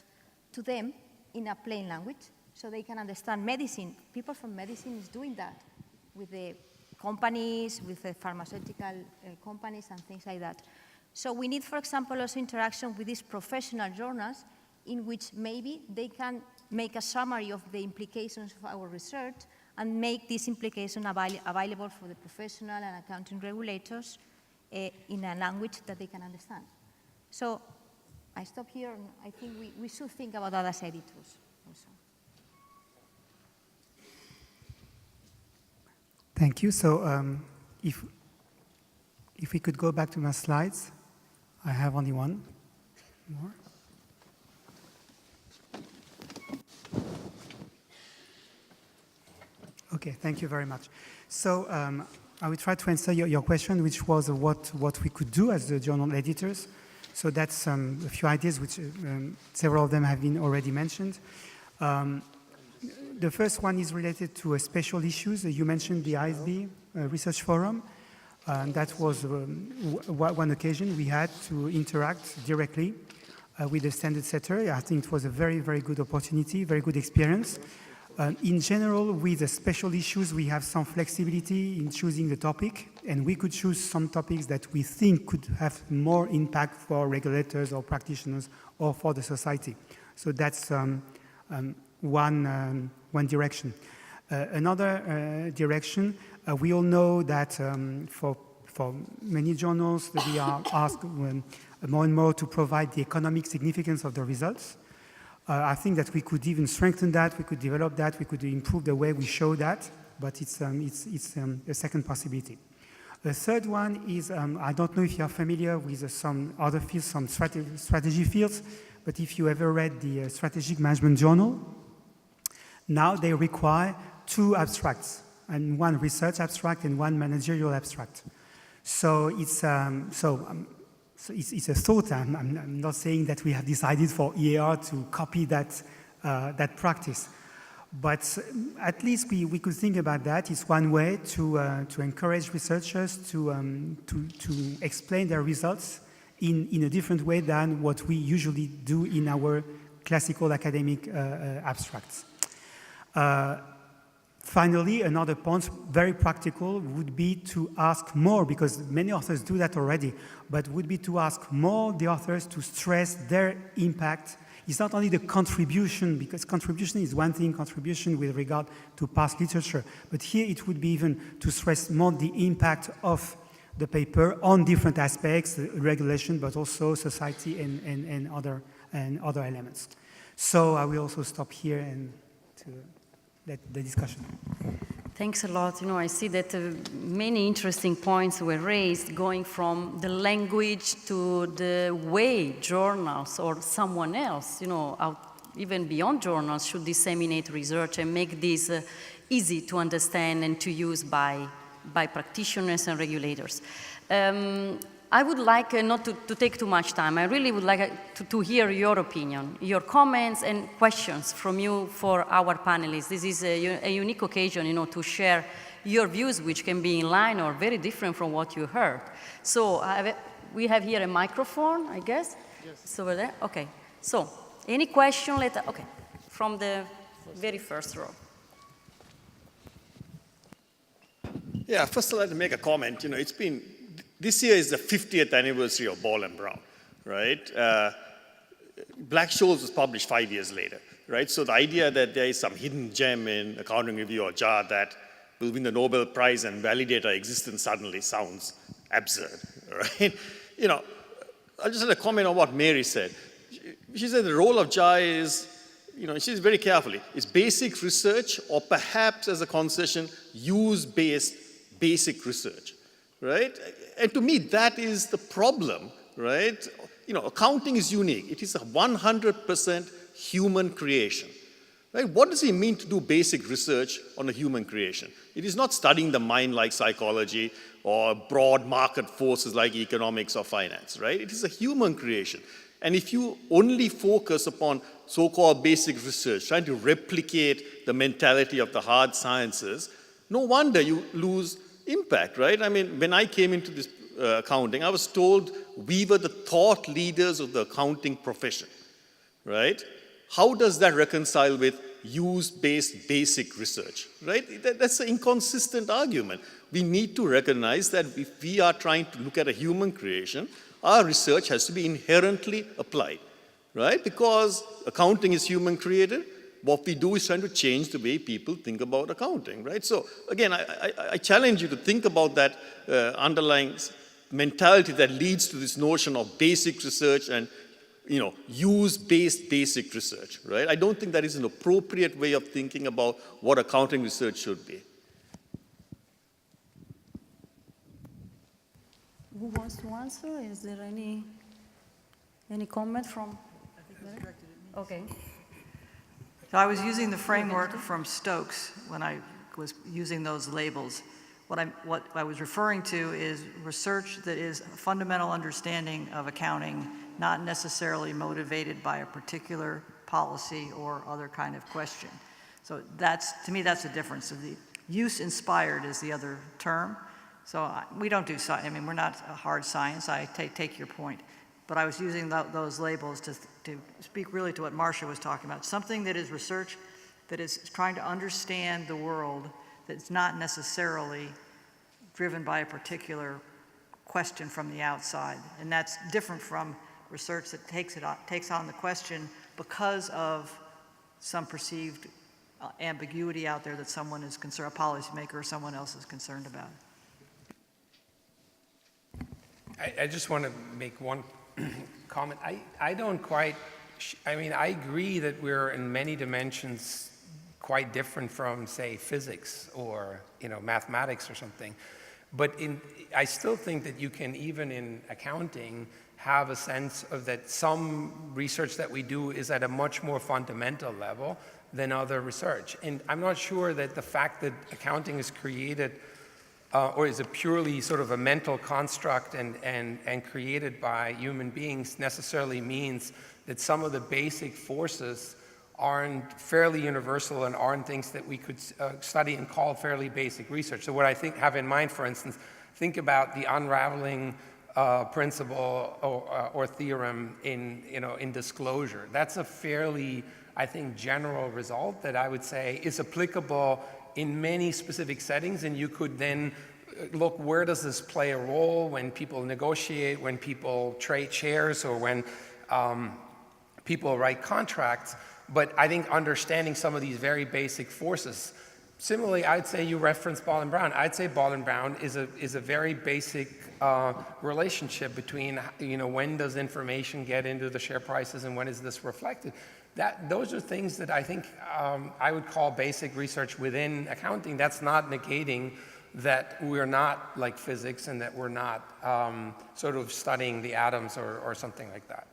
to them in a plain language so they can understand medicine. People from medicine is doing that with the companies, with the pharmaceutical companies and things like that. So we need, for example, also interaction with these professional journals in which maybe they can make a summary of the implications of our research and make this implication available for the professional and accounting regulators in a language that they can understand. So I stop here, and I think we should think about that as editors also. Thank you. So if we could go back to my slides, I have only one more. Okay, thank you very much. So I will try to answer your question, which was what we could do as the journal editors. So that's a few ideas, which several of them have been already mentioned. The first one is related to special issues. You mentioned the ISB Research Forum. That was one occasion we had to interact directly with the standard setter. I think it was a very, very good opportunity, very good experience. In general, with the special issues, we have some flexibility in choosing the topic, and we could choose some topics that we think could have more impact for regulators or practitioners or for the society. So that's one direction. Another direction, we all know that for many journals, that we are asked more and more to provide the economic significance of the results. I think that we could even strengthen that, we could develop that, we could improve the way we show that, but it's a second possibility. The third one is, I don't know if you are familiar with some other fields, some strategy fields, but if you ever read the Strategic Management Journal, now they require 2 abstracts, and 1 research abstract and 1 managerial abstract. So it's a thought. I'm not saying that we have decided for EAR to copy that practice, but at least we could think about that. It's one way to encourage researchers to explain their results in a different way than what we usually do in our classical academic abstracts. Finally, another point, very practical, would be to ask more, because many authors do that already, but would be to ask more the authors to stress their impact. It's not only the contribution, because contribution is one thing, contribution with regard to past literature, but here it would be even to stress more the impact of the paper on different aspects, regulation, but also society and other elements. So I will also stop here and to let the discussion. Thanks a lot. You know, I see that many interesting points were raised, going from the language to the way journals or someone else, you know, even beyond journals, should disseminate research and make this easy to understand and to use by practitioners and regulators. I would like not to take too much time. I really would like to hear your opinion, your comments and questions from you for our panelists. This is a unique occasion, you know, to share your views, which can be in line or very different from what you heard. So we have here a microphone, I guess. Yes. It's over there. Okay. So any question? Okay, from the very first row. Yeah, first I'd like to make a comment. You know, this year is the 50th anniversary of Ball and Brown, right? Black-Scholes was published 5 years later, right? So the idea that there is some hidden gem in Accounting Review or JAR that will win the Nobel Prize and validate our existence suddenly sounds absurd, right? You know, I just had a comment on what Mary said. She said the role of JAR is, you know, she's very carefully, it's basic research or perhaps as a concession, use-based basic research, right? And to me, that is the problem, right? You know, accounting is unique. It is a 100% human creation, right? What does it mean to do basic research on a human creation? It is not studying the mind like psychology or broad market forces like economics or finance, right? It is a human creation. And if you only focus upon so-called basic research, trying to replicate the mentality of the hard sciences, no wonder you lose impact, right? I mean, when I came into this accounting, I was told we were the thought leaders of the accounting profession, right? How does that reconcile with use-based basic research, right? That's an inconsistent argument. We need to recognize that if we are trying to look at a human creation, our research has to be inherently applied, right? Because accounting is human created. What we do is trying to change the way people think about accounting, right? So again, I challenge you to think about that underlying mentality that leads to this notion of basic research and, you know, use-based basic research, right? I don't think that is an appropriate way of thinking about what accounting research should be. Who wants to answer? Is there any comment from? Okay. So I was using the framework from Stokes when I was using those labels. What I was referring to is research that is a fundamental understanding of accounting, not necessarily motivated by a particular policy or other kind of question. So to me, that's the difference. So the use-inspired is the other term. So we don't do science. I mean, we're not a hard science. I take your point. But I was using those labels to speak really to what Marcia was talking about. Something that is research that is trying to understand the world that's not necessarily driven by a particular question from the outside. And that's different from research that takes on the question because of some perceived ambiguity out there that someone is concerned, a policymaker or someone else is concerned about. I just want to make one comment. I don't quite, I mean, I agree that we're in many dimensions quite different from, say, physics or, you know, mathematics or something. But I still think that you can, even in accounting, have a sense of that some research that we do is at a much more fundamental level than other research. And I'm not sure that the fact that accounting is created or is a purely sort of a mental construct and created by human beings necessarily means that some of the basic forces aren't fairly universal and aren't things that we could study and call fairly basic research. So what I have in mind, for instance, think about the unraveling principle or theorem in disclosure. That's a fairly, I think, general result that I would say is applicable in many specific settings, and you could then look, where does this play a role when people negotiate, when people trade shares, or when people write contracts. But I think understanding some of these very basic forces Similarly, I'd say you referenced Ball and Brown. I'd say Ball and Brown is a very basic relationship between, when does information get into the share prices and when is this reflected. Those are things that I think I would call basic research within accounting. That's not negating that we're not like physics and that we're not sort of studying the atoms or something like that.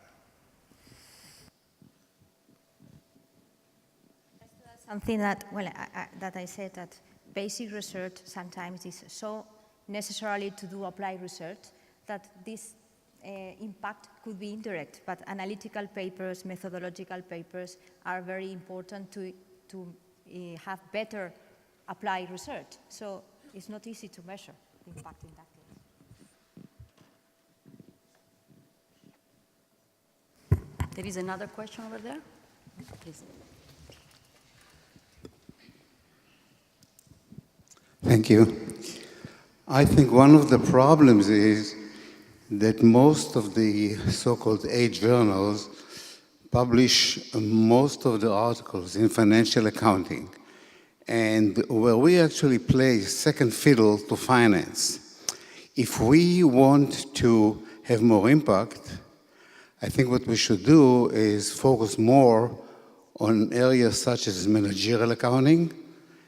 Something that, that I said that basic research sometimes is so necessarily to do applied research that this impact could be indirect, but analytical papers, methodological papers are very important to have better applied research. So it's not easy to measure the impact in that case. There is another question over there. Please. Thank you. I think one of the problems is that most of the so-called A journals publish most of the articles in financial accounting, and where we actually play second fiddle to finance. If we want to have more impact, I think what we should do is focus more on areas such as managerial accounting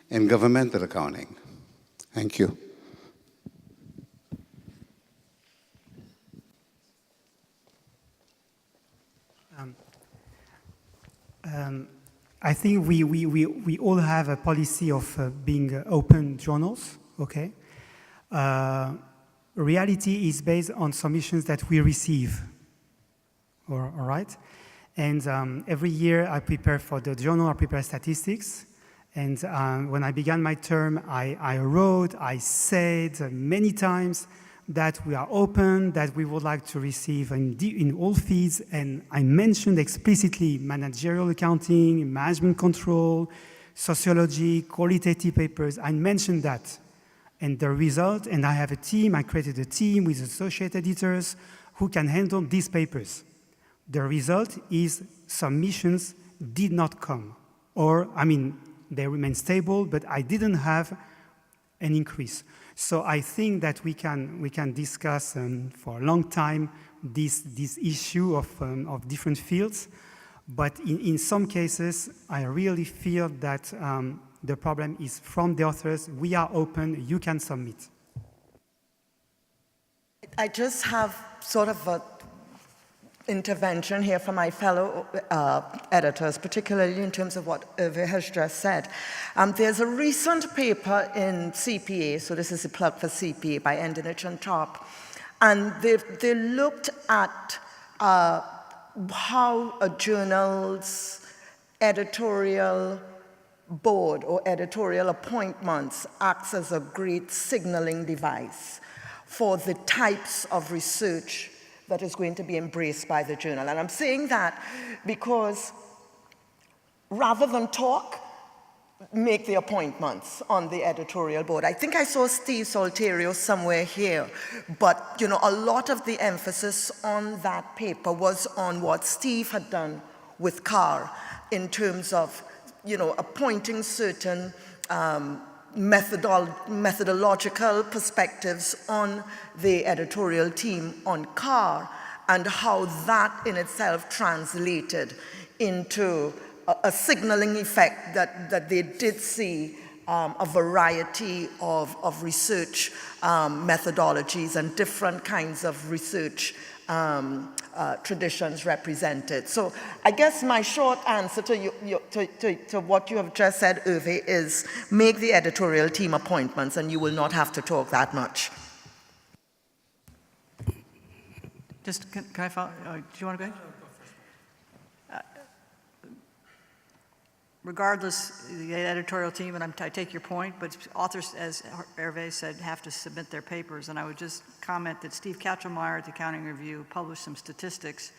and governmental accounting. Thank you. I think we all have a policy of being open journals, okay? Reality is based on submissions that we receive, all right? And every year I prepare for the journal, I prepare statistics. And when I began my term, I wrote, I said many times that we are open, that we would like to receive in all feeds, and I mentioned explicitly managerial accounting, management control, sociology, qualitative papers. I mentioned that. And the result, and I have a team, I created a team with associate editors who can handle these papers. The result is submissions did not come. Or, they remain stable, but I didn't have an increase. So I think that we can discuss for a long time this issue of different fields, but in some cases, I really feel that the problem is from the authors. We are open, you can submit. I just have sort of an intervention here from my fellow editors, particularly in terms of what Hervé has just said. There's a recent paper in CPA, so this is a plug for CPA by Endenich and Top, and they looked at how a journal's editorial board or editorial appointments acts as a great signaling device for the types of research that is going to be embraced by the journal. And I'm saying that because rather than talk, make the appointments on the editorial board. I think I saw Steve Salterio somewhere here, but a lot of the emphasis on that paper was on what Steve had done with CAR in terms of appointing certain methodological perspectives on the editorial team on CAR and how that in itself translated into a signaling effect that they did see a variety of research methodologies and different kinds of research traditions represented. So I guess my short answer to what you have just said, Hervé, is make the editorial team appointments and you will not have to talk that much. Just, can I follow? Do you want to go ahead? Regardless, the editorial team, and I take your point, but authors, as Hervé said, have to submit their papers. And I would just comment that Steve Katchelmeyer at the Accounting Review published some statistics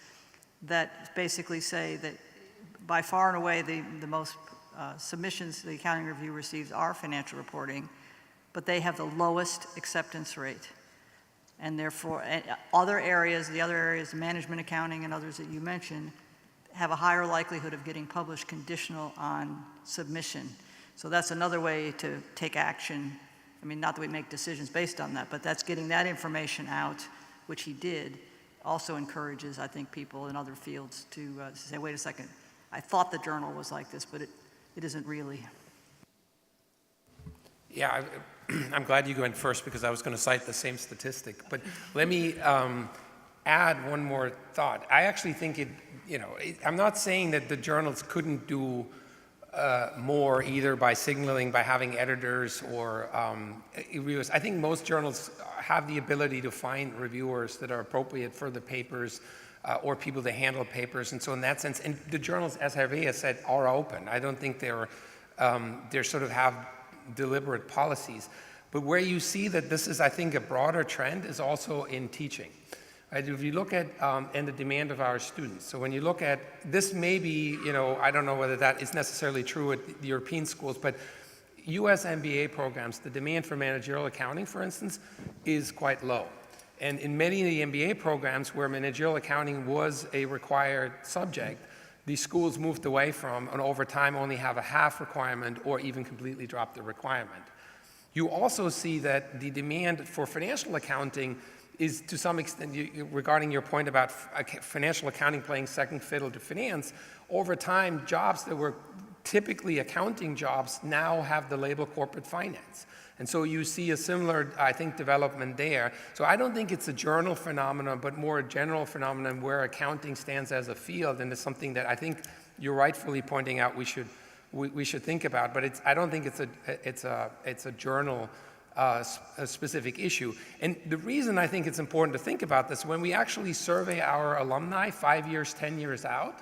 that basically say that by far and away the most submissions the Accounting Review receives are financial reporting, but they have the lowest acceptance rate. And therefore, other areas, management accounting and others that you mentioned, have a higher likelihood of getting published conditional on submission. So that's another way to take action. I mean, not that we make decisions based on that, but that's getting that information out, which he did, also encourages, I think, people in other fields to say, wait a second, I thought the journal was like this, but it isn't really. Yeah, I'm glad you went first because I was going to cite the same statistic. But let me add one more thought. I actually think I'm not saying that the journals couldn't do more either by signaling, by having editors or reviewers. I think most journals have the ability to find reviewers that are appropriate for the papers or people to handle papers. And so in that sense, and the journals, as Hervé has said, are open. I don't think they're sort of have deliberate policies. But where you see that this is, I think, a broader trend is also in teaching. Right? If you look at and the demand of our students. So when you look at this, maybe I don't know whether that is necessarily true at the European schools, but U.S. MBA programs, the demand for managerial accounting, for instance, is quite low. And in many of the MBA programs where managerial accounting was a required subject, the schools moved away from, and over time only have a half requirement or even completely drop the requirement. You also see that the demand for financial accounting is to some extent, regarding your point about financial accounting playing second fiddle to finance, over time, jobs that were typically accounting jobs now have the label corporate finance. And so you see a similar, I think, development there. So I don't think it's a journal phenomenon, but more a general phenomenon where accounting stands as a field, and is something that I think you're rightfully pointing out we should think about. But I don't think it's a journal a specific issue. And the reason I think it's important to think about this, when we actually survey our alumni 5 years, 10 years out,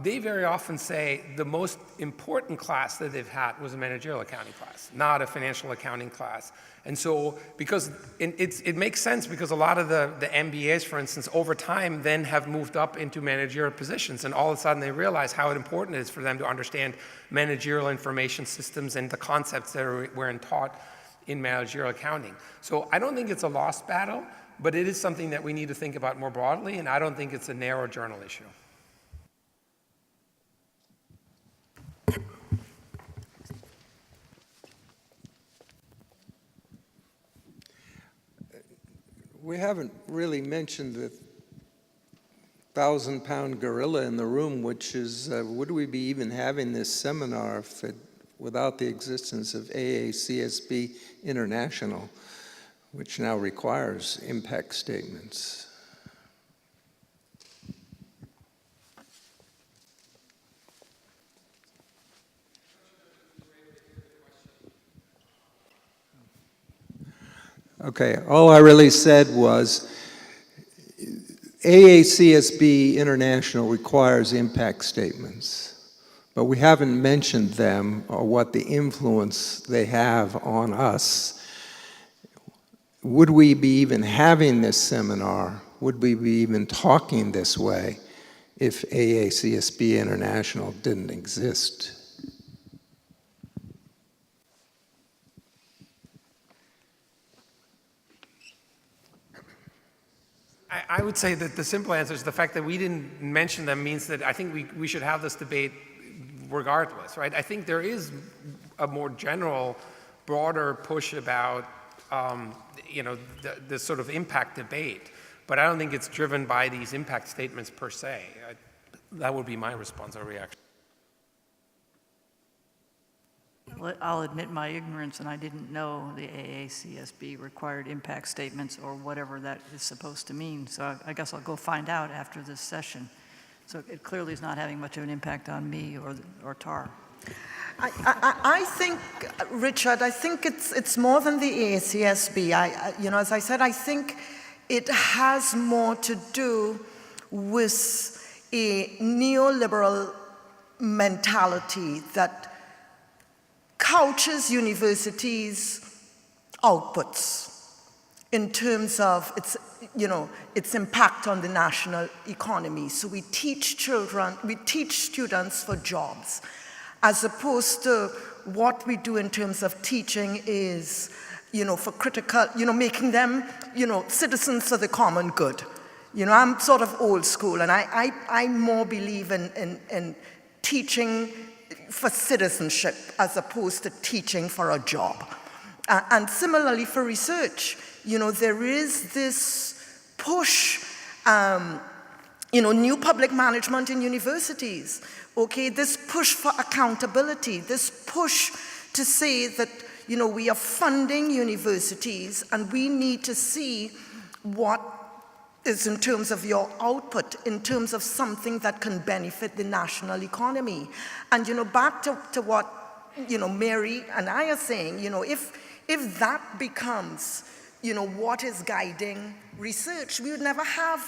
they very often say the most important class that they've had was a managerial accounting class, not a financial accounting class. And so, because it makes sense, because a lot of the MBAs, for instance, over time then have moved up into managerial positions, and all of a sudden they realize how important it is for them to understand managerial information systems and the concepts that were taught in managerial accounting. So I don't think it's a lost battle, but it is something that we need to think about more broadly, and I don't think it's a narrow journal issue. We haven't really mentioned the 1,000-pound gorilla in the room, which is, would we be even having this seminar without the existence of AACSB International, which now requires impact statements? Okay, all I really said was AACSB International requires impact statements, but we haven't mentioned them or what the influence they have on us. Would we be even having this seminar? Would we be even talking this way if AACSB International didn't exist? I would say that the simple answer is the fact that we didn't mention them means that I think we should have this debate regardless, right? I think there is a more general, broader push about, the sort of impact debate, but I don't think it's driven by these impact statements per se. That would be my response or reaction. I'll admit my ignorance, and I didn't know the AACSB required impact statements or whatever that is supposed to mean. So I guess I'll go find out after this session. So it clearly is not having much of an impact on me or TAR. I think, Richard, I think it's more than the AACSB. As I said, I think it has more to do with a neoliberal mentality that couches universities' outputs in terms of its impact on the national economy. So we teach students for jobs, as opposed to what we do in terms of teaching is, for critical, making them, citizens of the common good. I'm sort of old school, and I more believe in teaching for citizenship as opposed to teaching for a job. And similarly for research, there is this push, new public management in universities, okay, this push for accountability, this push to say that, we are funding universities and we need to see what is in terms of your output, in terms of something that can benefit the national economy. And, back to what, Mary and I are saying, if that becomes, what is guiding research, we would never have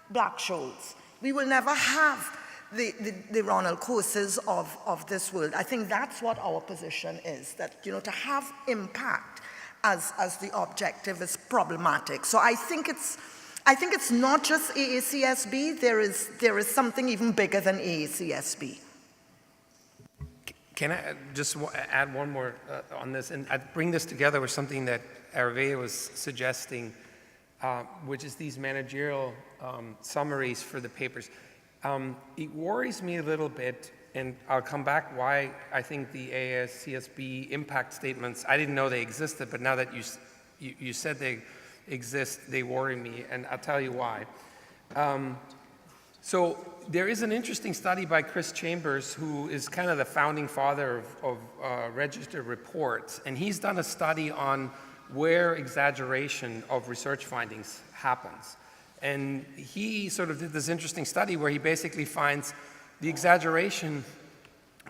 Black-Scholes. We will never have the Ronald Coases of this world. I think that's what our position is, that, to have impact as the objective is problematic. So I think it's not just AACSB, there is something even bigger than AACSB. Can I just add one more on this? And I bring this together with something that Hervé was suggesting, which is these managerial summaries for the papers. It worries me a little bit, and I'll come back why I think the AACSB impact statements, I didn't know they existed, but now that you said they exist, they worry me, and I'll tell you why. So there is an interesting study by Chris Chambers, who is kind of the founding father of registered reports, and he's done a study on where exaggeration of research findings happens. And he sort of did this interesting study where he basically finds the exaggeration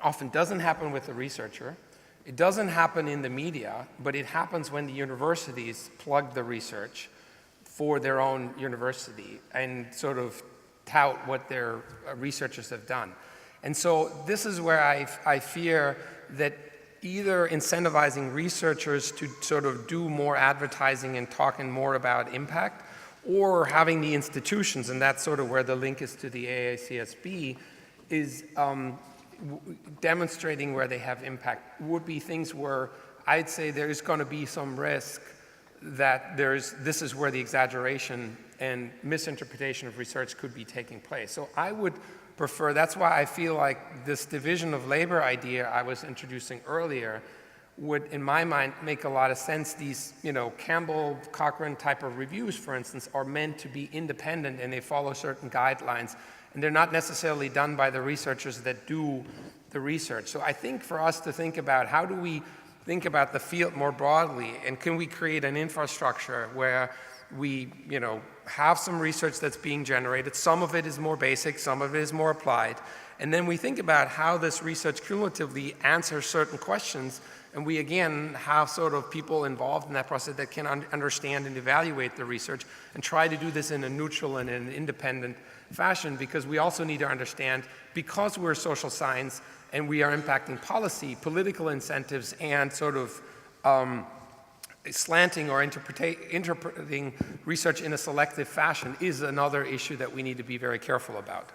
often doesn't happen with the researcher, it doesn't happen in the media, but it happens when the universities plug the research for their own university and sort of tout what their researchers have done. And so this is where I fear that either incentivizing researchers to sort of do more advertising and talking more about impact, or having the institutions, and that's sort of where the link is to the AACSB, is demonstrating where they have impact, would be things where I'd say there's going to be some risk that this is where the exaggeration and misinterpretation of research could be taking place. So I would prefer, that's why I feel like this division of labor idea I was introducing earlier would, in my mind, make a lot of sense. These, Campbell, Cochrane type of reviews, for instance, are meant to be independent and they follow certain guidelines, and they're not necessarily done by the researchers that do the research. So I think for us to think about how do we think about the field more broadly, and can we create an infrastructure where we, have some research that's being generated, some of it is more basic, some of it is more applied, and then we think about how this research cumulatively answers certain questions. And we, again, have sort of people involved in that process that can understand and evaluate the research and try to do this in a neutral and an independent fashion, because we also need to understand, because we're social science and we are impacting policy, political incentives, and sort of slanting or interpreting research in a selective fashion is another issue that we need to be very careful about.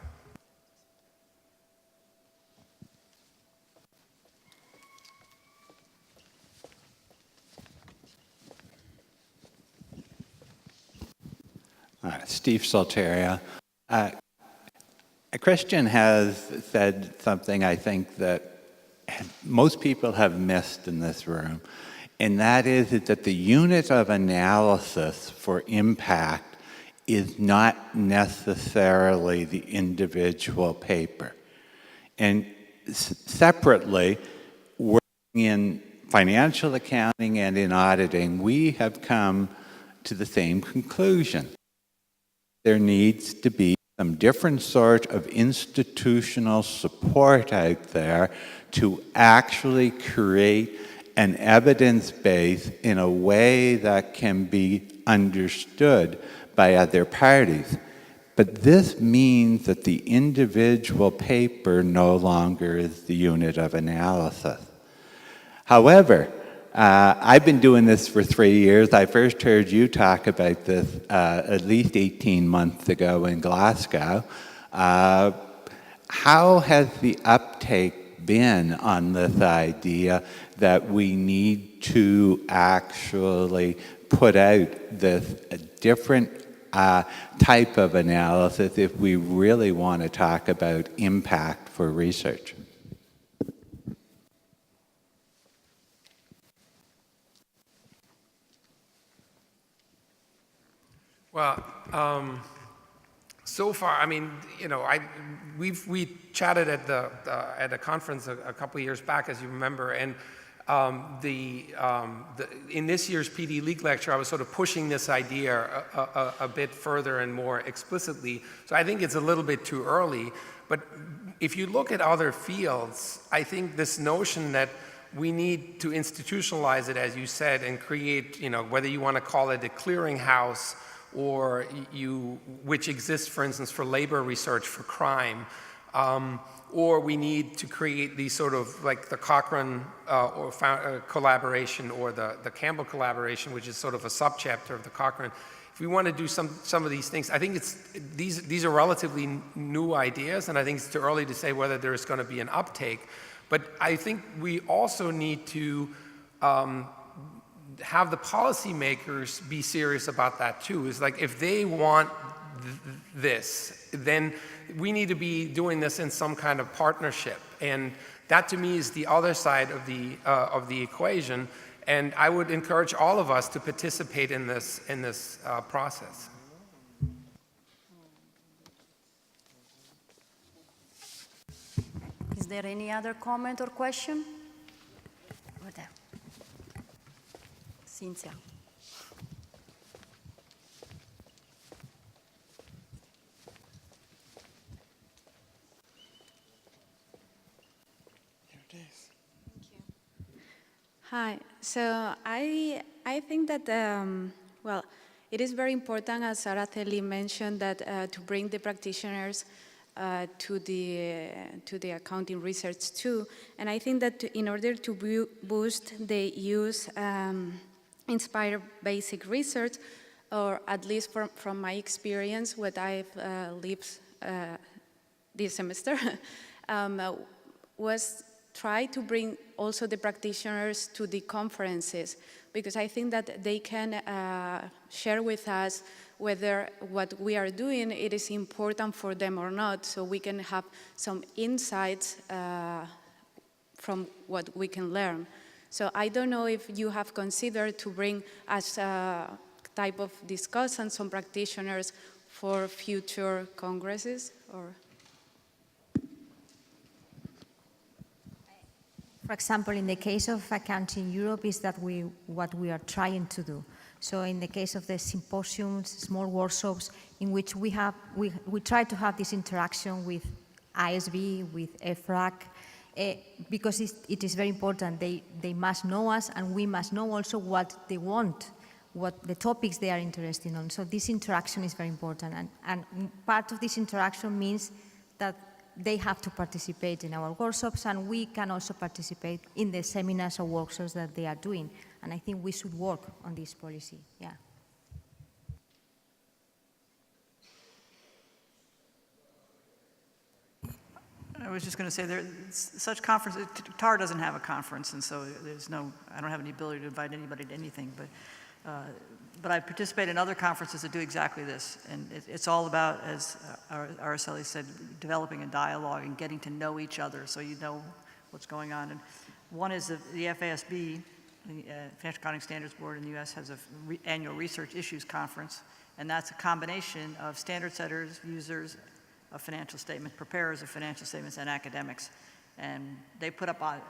Steve Salteria. Christian has said something I think that most people have missed in this room, and that is that the unit of analysis for impact is not necessarily the individual paper. And separately, working in financial accounting and in auditing, we have come to the same conclusion. There needs to be some different sort of institutional support out there to actually create an evidence base in a way that can be understood by other parties. But this means that the individual paper no longer is the unit of analysis. However, I've been doing this for 3 years. I first heard you talk about this at least 18 months ago in Glasgow. How has the uptake been on this idea that we need to actually put out this different type of analysis if we really want to talk about impact for research? Well, so far, I mean, you know, we chatted at a conference a couple of years back, as you remember, and in this year's PD League lecture, I was sort of pushing this idea a bit further and more explicitly. So I think it's a little bit too early. But if you look at other fields, I think this notion that we need to institutionalize it, as you said, and create, you know, whether you want to call it a clearinghouse or which exists, for instance, for labor research for crime, or we need to create these sort of like the Cochrane collaboration or the Campbell collaboration, which is sort of a subchapter of the Cochrane. If we want to do some of these things, I think these are relatively new ideas, and I think it's too early to say whether there is going to be an uptake. But I think we also need to have the policymakers be serious about that too. It's like if they want this, then we need to be doing this in some kind of partnership. And that to me is the other side of the equation. And I would encourage all of us to participate in this process. Is there any other comment or question? Over there. Cynthia. Hi. So I think that well, it is very important, as Araceli mentioned, that to bring the practitioners to the accounting research too. And I think that in order to boost the use, inspire basic research, or at least from my experience, what I've lived this semester, was try to bring also the practitioners to the conferences, because I think that they can share with us whether what we are doing, it is important for them or not, so we can have some insights from what we can learn. So I don't know if you have considered to bring as a type of discussion some practitioners for future congresses, or? For example, in the case of Accounting Europe, is that what we are trying to do. So in the case of the symposiums, small workshops, in which we try to have this interaction with ISB, with EFRAG, because it is very important. They must know us, and we must know also what they want, what the topics they are interested in. So this interaction is very important. And part of this interaction means that they have to participate in our workshops, and we can also participate in the seminars or workshops that they are doing. And I think we should work on this policy, yeah. I was just going to say, such conference, TAR doesn't have a conference, and so I don't have any ability to invite anybody to anything, but I participate in other conferences that do exactly this, and it's all about, as Araceli said, developing a dialogue and getting to know each other so you know what's going on. And one is the FASB, the Financial Accounting Standards Board in the U.S. has an annual research issues conference, and that's a combination of standard setters, users of financial statements, preparers of financial statements, and academics. And they put up on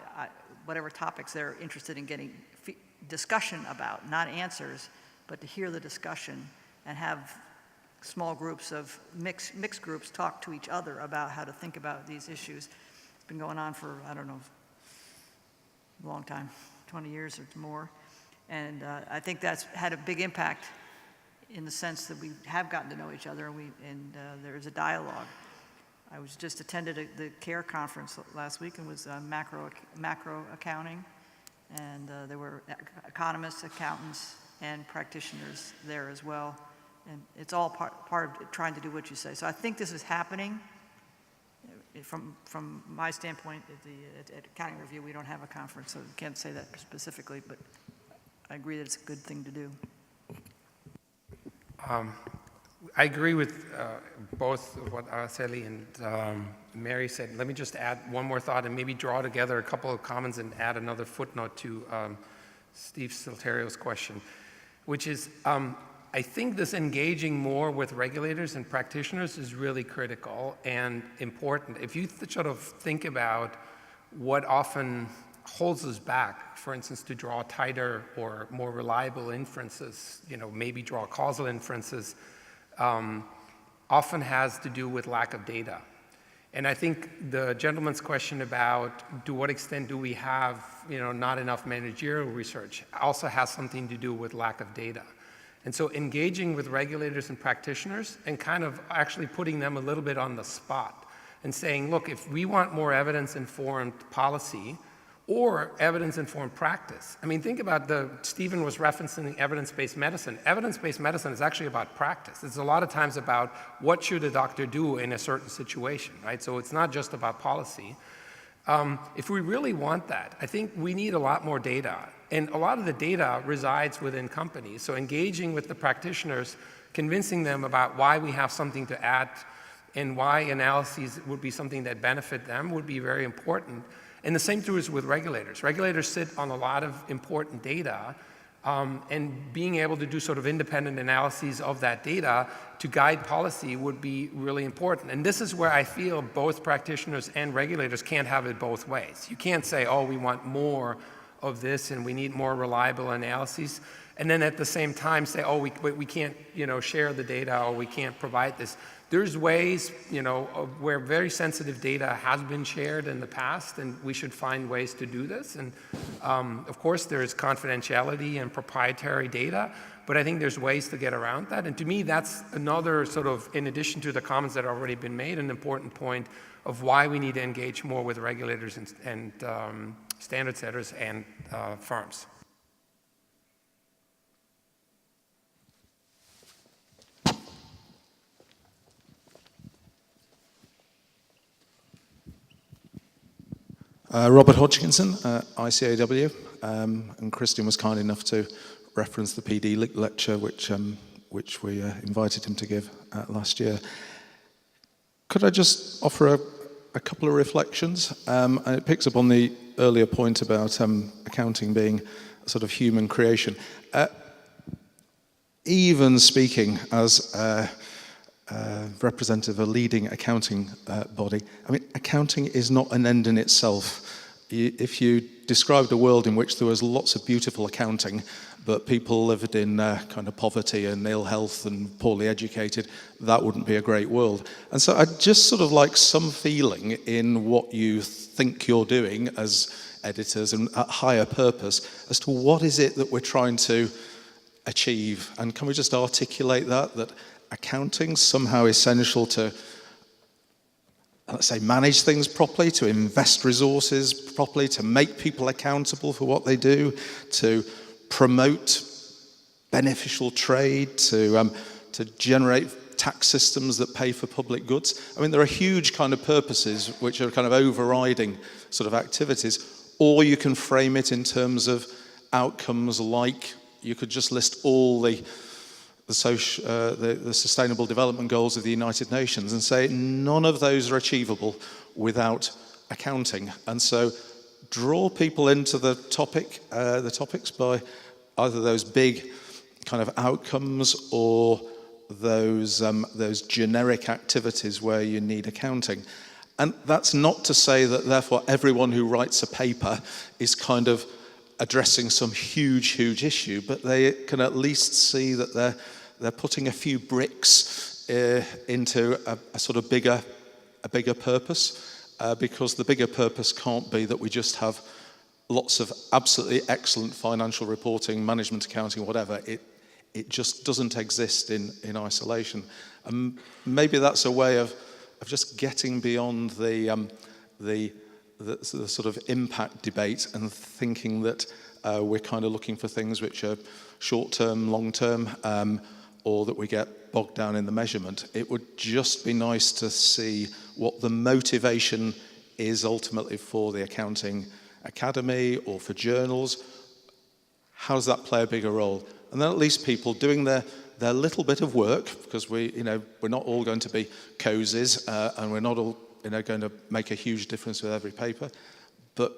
whatever topics they're interested in getting discussion about, not answers, but to hear the discussion and have small groups of mixed groups talk to each other about how to think about these issues. It's been going on for, I don't know, a long time, 20 years or more. And I think that's had a big impact in the sense that we have gotten to know each other, and there is a dialogue. I was just attended the CARE conference last week, and was macro accounting, and there were economists, accountants, and practitioners there as well. And it's all part of trying to do what you say. So I think this is happening. From my standpoint, at Accounting Review, we don't have a conference, so I can't say that specifically, but I agree that it's a good thing to do. I agree with both what Araceli and Mary said. Let me just add one more thought and maybe draw together a couple of comments and add another footnote to Steve Silterio's question, which is I think this engaging more with regulators and practitioners is really critical and important. If you sort of think about what often holds us back, for instance, to draw tighter or more reliable inferences, maybe draw causal inferences, often has to do with lack of data. And I think the gentleman's question about to what extent do we have, not enough managerial research also has something to do with lack of data. And so engaging with regulators and practitioners and kind of actually putting them a little bit on the spot and saying, look, if we want more evidence-informed policy or evidence-informed practice. I mean, think about Stephen was referencing evidence-based medicine. Evidence-based medicine is actually about practice. It's a lot of times about what should a doctor do in a certain situation, right? So it's not just about policy. If we really want that, I think we need a lot more data. And a lot of the data resides within companies. So engaging with the practitioners, convincing them about why we have something to add and why analyses would be something that benefit them would be very important. And the same true is with regulators. Regulators sit on a lot of important data, and being able to do sort of independent analyses of that data to guide policy would be really important. And this is where I feel both practitioners and regulators can't have it both ways. You can't say, oh, we want more of this and we need more reliable analyses, and then at the same time say, oh, we can't share the data or we can't provide this. There's ways where very sensitive data has been shared in the past, and we should find ways to do this. And of course there's confidentiality and proprietary data, but I think there's ways to get around that. And to me, that's another sort of, in addition to the comments that have already been made, an important point of why we need to engage more with regulators and standard setters and firms. Robert Hodgkinson, ICAW, and Christian was kind enough to reference the PD lecture which we invited him to give last year. Could I just offer a couple of reflections? And it picks up on the earlier point about accounting being a sort of human creation. Even speaking as representative of a leading accounting body, I mean, accounting is not an end in itself. If you described a world in which there was lots of beautiful accounting, but people lived in kind of poverty and ill health and poorly educated, that wouldn't be a great world. And so I'd just sort of like some feeling in what you think you're doing as editors and at higher purpose as to what is it that we're trying to achieve. And can we just articulate that accounting somehow essential to, let's say, manage things properly, to invest resources properly, to make people accountable for what they do, to promote beneficial trade, to generate tax systems that pay for public goods. I mean, there are huge kind of purposes which are kind of overriding sort of activities, or you can frame it in terms of outcomes like you could just list all the Sustainable Development Goals of the United Nations and say none of those are achievable without accounting. And so draw people into the topics by either those big kind of outcomes or those generic activities where you need accounting. And that's not to say that therefore everyone who writes a paper is kind of addressing some huge issue, but they can at least see that they're putting a few bricks into a sort of bigger purpose, because the bigger purpose can't be that we just have lots of absolutely excellent financial reporting, management accounting, whatever. It just doesn't exist in isolation. Maybe that's a way of just getting beyond the sort of impact debate and thinking that we're kind of looking for things which are short-term, long-term, or that we get bogged down in the measurement. It would just be nice to see what the motivation is ultimately for the Accounting Academy or for journals. How does that play a bigger role? And then at least people doing their little bit of work, because we're not all going to be cozies, and we're not all going to make a huge difference with every paper, but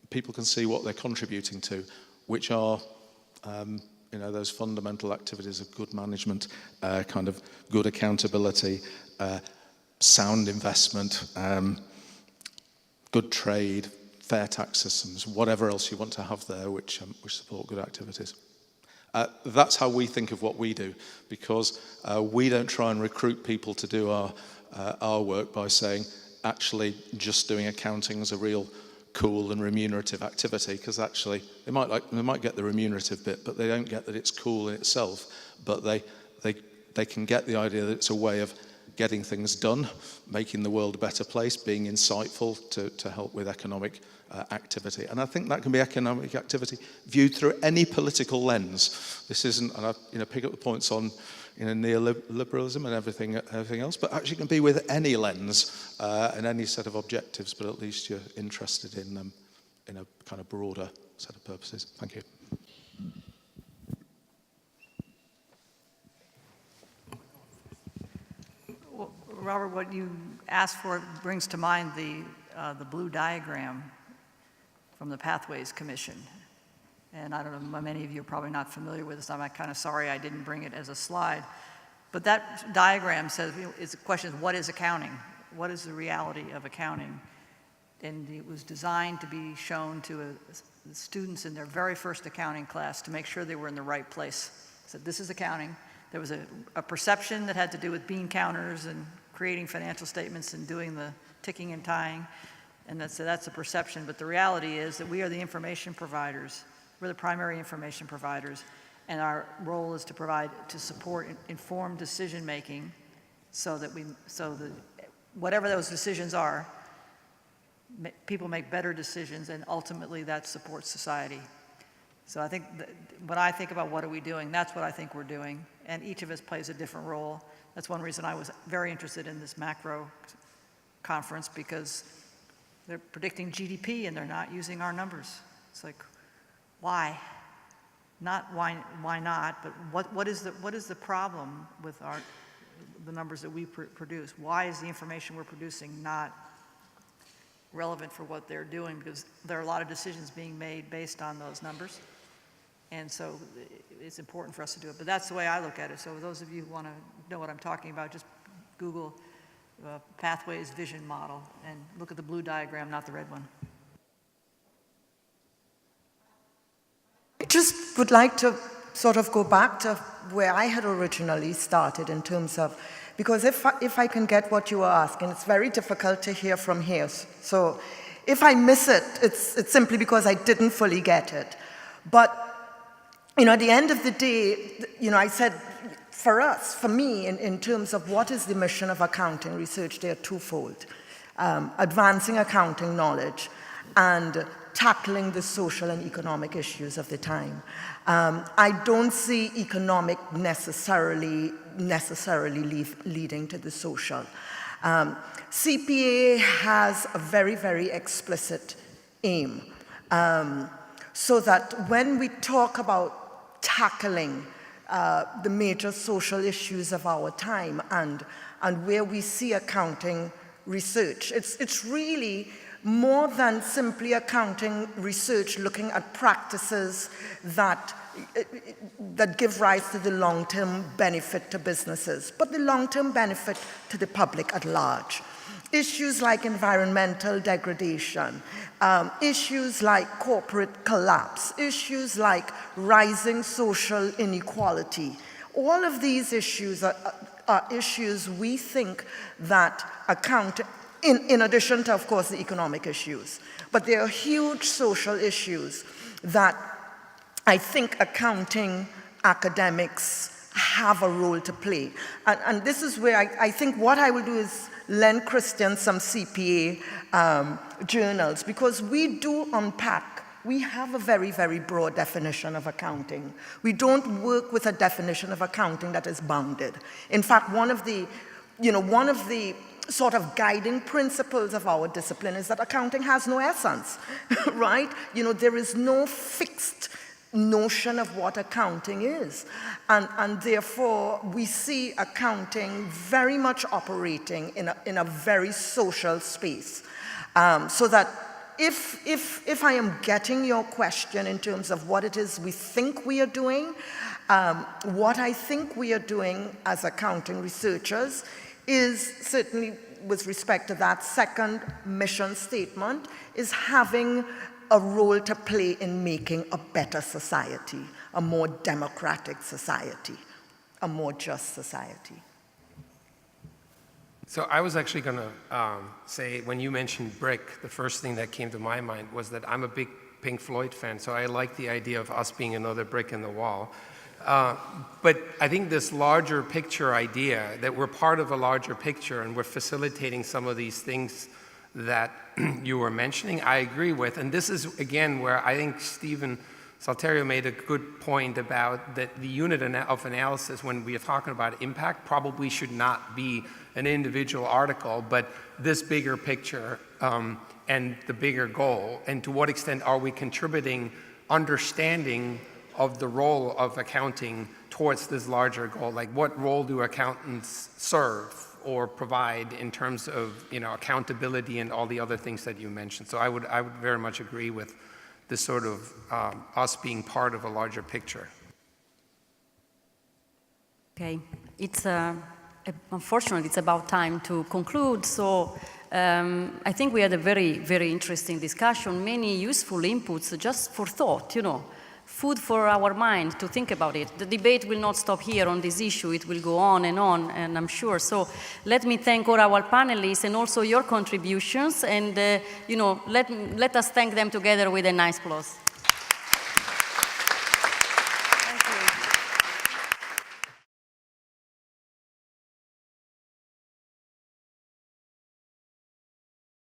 people can see what they're contributing to, which are you know, those fundamental activities of good management, kind of good accountability, sound investment, good trade, fair tax systems, whatever else you want to have there which support good activities. That's how we think of what we do, because we don't try and recruit people to do our work by saying, actually, just doing accounting is a real cool and remunerative activity, because actually they might get the remunerative bit, but they don't get that it's cool in itself. But they can get the idea that it's a way of getting things done, making the world a better place, being insightful to help with economic activity. And I think that can be economic activity viewed through any political lens. This isn't, and I pick up the points on neoliberalism and everything else, but actually can be with any lens and any set of objectives, but at least you're interested in them in a kind of broader set of purposes. Thank you. Well, Robert, what you asked for brings to mind the blue diagram from the Pathways Commission. And I don't know, many of you are probably not familiar with this. I'm kind of sorry I didn't bring it as a slide. But that diagram says, the question is, what is accounting? What is the reality of accounting? And it was designed to be shown to the students in their very first accounting class to make sure they were in the right place. So this is accounting. There was a perception that had to do with bean counters and creating financial statements and doing the ticking and tying. And that's a perception, but the reality is that we are the information providers. We're the primary information providers, and our role is to support informed decision-making so that whatever those decisions are, people make better decisions, and ultimately that supports society. So I think when I think about what are we doing, that's what I think we're doing, and each of us plays a different role. That's one reason I was very interested in this macro conference, because they're predicting GDP and they're not using our numbers. It's like, why? Not why not, but what is the problem with the numbers that we produce? Why is the information we're producing not relevant for what they're doing? Because there are a lot of decisions being made based on those numbers. And so it's important for us to do it. But that's the way I look at it. So those of you who want to know what I'm talking about, just Google Pathways Vision Model and look at the blue diagram, not the red one. I just would like to sort of go back to where I had originally started in terms of, because if I can get what you were asking, it's very difficult to hear from here. So if I miss it, it's simply because I didn't fully get it. But, at the end of the day, I said, for me, in terms of what is the mission of accounting research, they are twofold. Advancing accounting knowledge and tackling the social and economic issues of the time. I don't see economic necessarily leading to the social. CPA has a very, very explicit aim, so that when we talk about tackling the major social issues of our time and where we see accounting research, it's really more than simply accounting research looking at practices that give rise to the long-term benefit to businesses, but the long-term benefit to the public at large. Issues like environmental degradation, issues like corporate collapse, issues like rising social inequality. All of these issues are issues we think that account, in addition to, of course, the economic issues. But there are huge social issues that I think accounting academics have a role to play. And this is where I think what I will do is lend Christian some CPA journals, because we do unpack. We have a very, very broad definition of accounting. We don't work with a definition of accounting that is bounded. In fact, one of the sort of guiding principles of our discipline is that accounting has no essence, right? There is no fixed notion of what accounting is. And therefore, we see accounting very much operating in a very social space. So that if I am getting your question in terms of what it is we think we are doing, what I think we are doing as accounting researchers is certainly with respect to that second mission statement, is having a role to play in making a better society, a more democratic society, a more just society. So I was actually going to say, when you mentioned brick, the first thing that came to my mind was that I'm a big Pink Floyd fan, so I like the idea of us being another brick in the wall. But I think this larger picture idea, that we're part of a larger picture and we're facilitating some of these things that you were mentioning, I agree with. And this is, again, where I think Stephen Salterio made a good point about that the unit of analysis, when we are talking about impact, probably should not be an individual article, but this bigger picture and the bigger goal, and to what extent are we contributing understanding of the role of accounting towards this larger goal? Like, what role do accountants serve or provide in terms of, you know, accountability and all the other things that you mentioned? So I would very much agree with this sort of us being part of a larger picture. Okay, it's unfortunately it's about time to conclude. So I think we had a very, very interesting discussion, many useful inputs just for thought, you know. Food for our mind to think about it. The debate will not stop here on this issue. It will go on, and I'm sure. So let me thank all our panelists and also your contributions, and you know, let us thank them together with a nice applause.